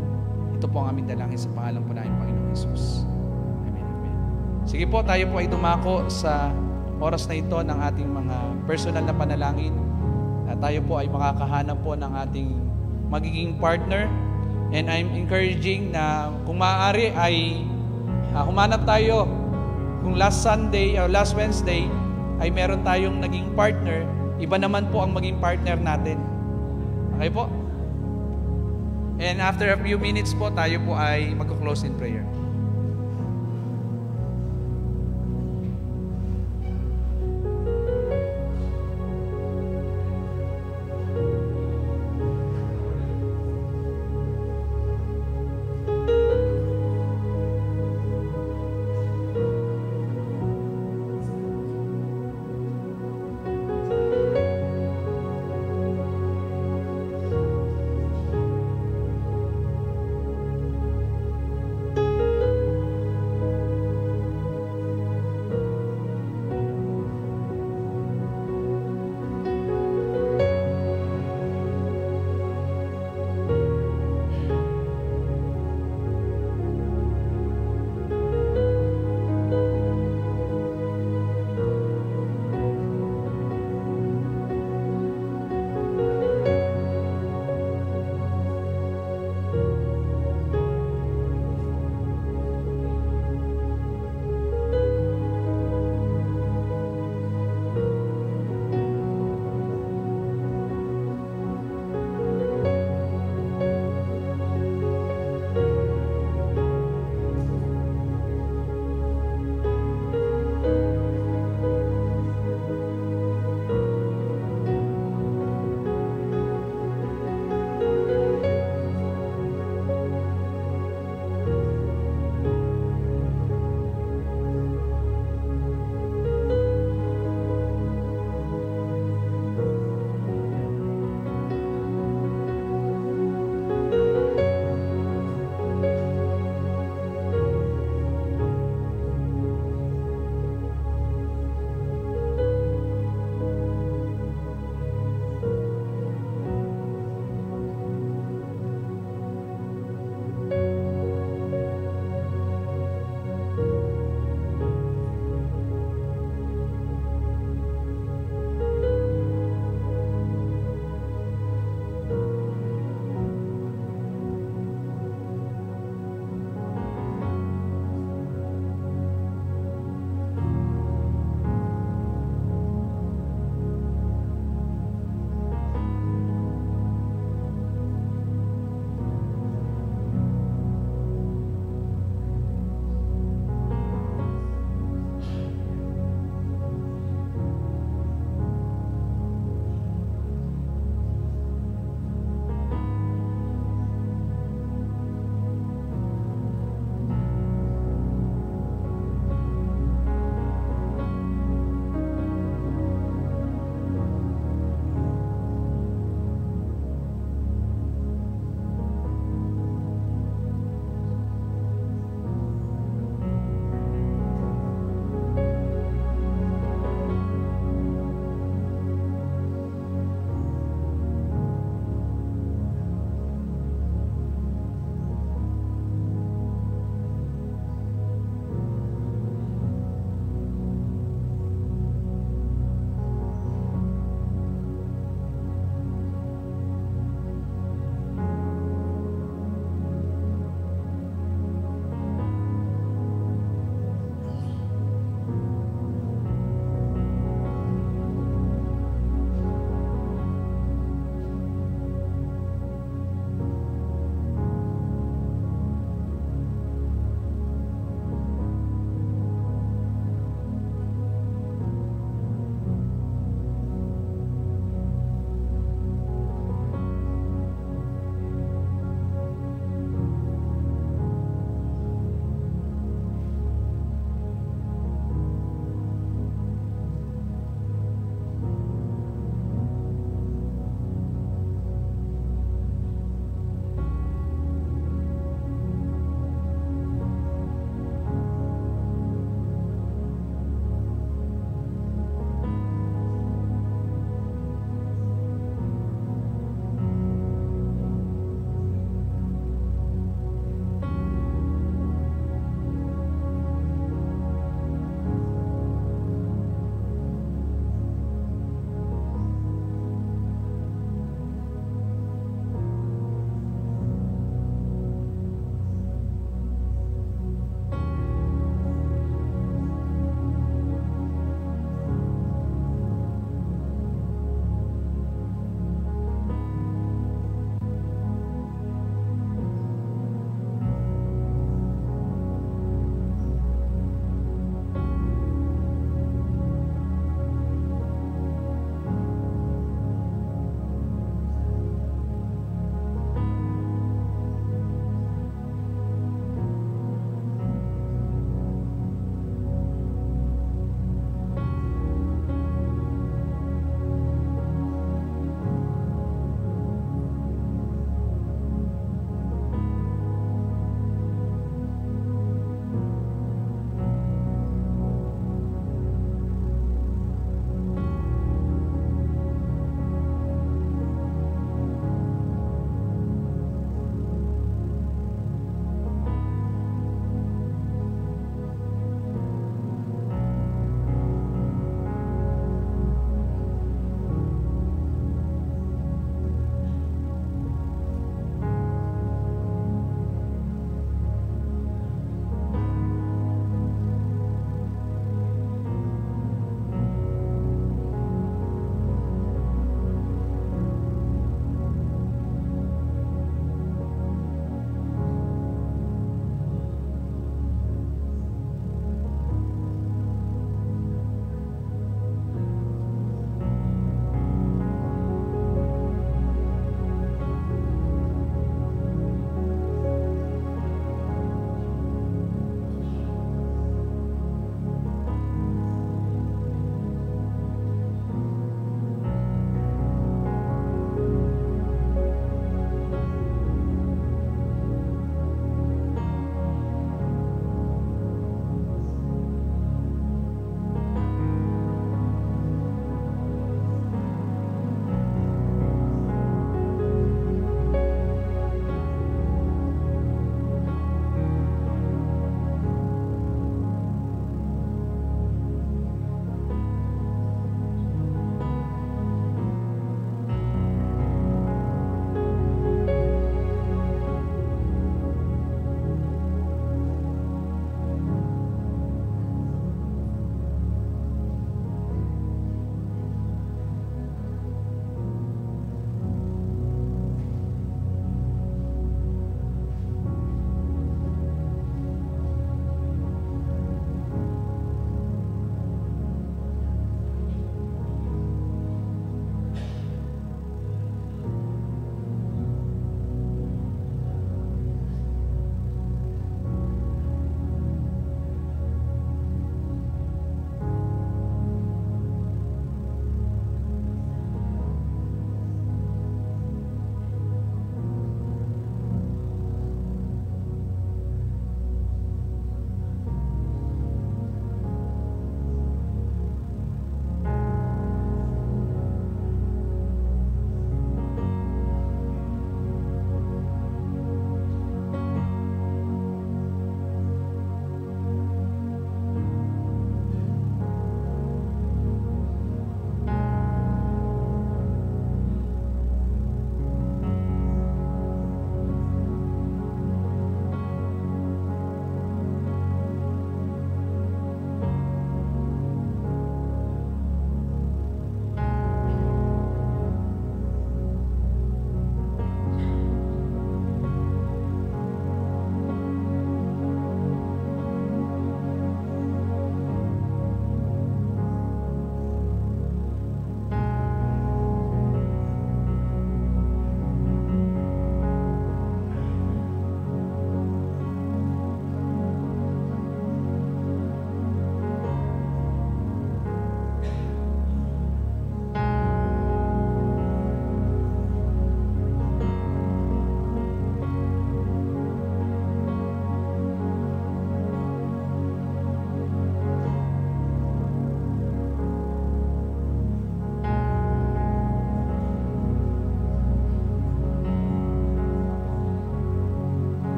Ito po ang aming dalangin sa pangalan po namin, Panginoong Jesus. Amen, amen. Sige po, tayo po ay dumako sa oras na ito ng ating mga personal na panalangin. At tayo po ay makakahanap po ng ating magiging partner. And I'm encouraging na kung maaari ay humanap tayo. Kung last Sunday or last Wednesday ay meron tayong naging partner, iba naman po ang maging partner natin. Okay po? And after a few minutes po, tayo po ay mag-close in prayer.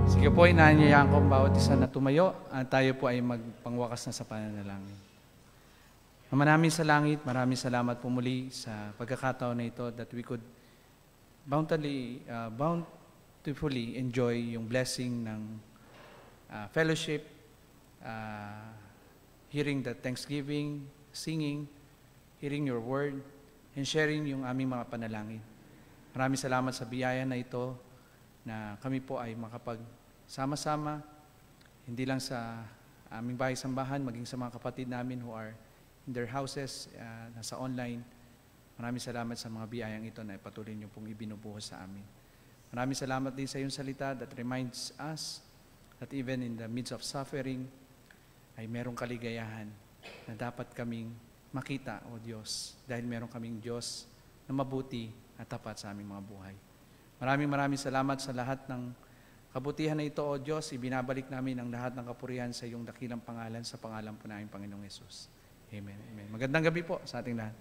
Sige po, inaanyayahan ko ang bawat isa na tumayo at tayo po ay magpangwakas na sa pananalangin. Ama namin sa langit, maraming salamat po muli sa pagkakataon na ito that we could bountifully enjoy yung blessing ng fellowship, hearing the thanksgiving, singing, hearing your word, and sharing yung aming mga panalangin. Maraming salamat sa biyaya na ito na kami po ay makapagsama-sama, hindi lang sa aming bahay-sambahan, maging sa mga kapatid namin who are in their houses, nasa online. Maraming salamat sa mga biyayang ito na patuloy niyo pong ibinubuhos sa amin. Maraming salamat din sa iyong salita that reminds us that even in the midst of suffering, ay merong kaligayahan na dapat kaming makita, O Diyos, dahil meron kaming Diyos na mabuti at tapat sa aming mga buhay. Maraming salamat sa lahat ng kabutihan na ito, O Diyos. Ibinabalik namin ang lahat ng kapurihan sa iyong dakilang pangalan, sa pangalan po namin Panginoong Yesus. Amen. Amen. Magandang gabi po sa ating lahat.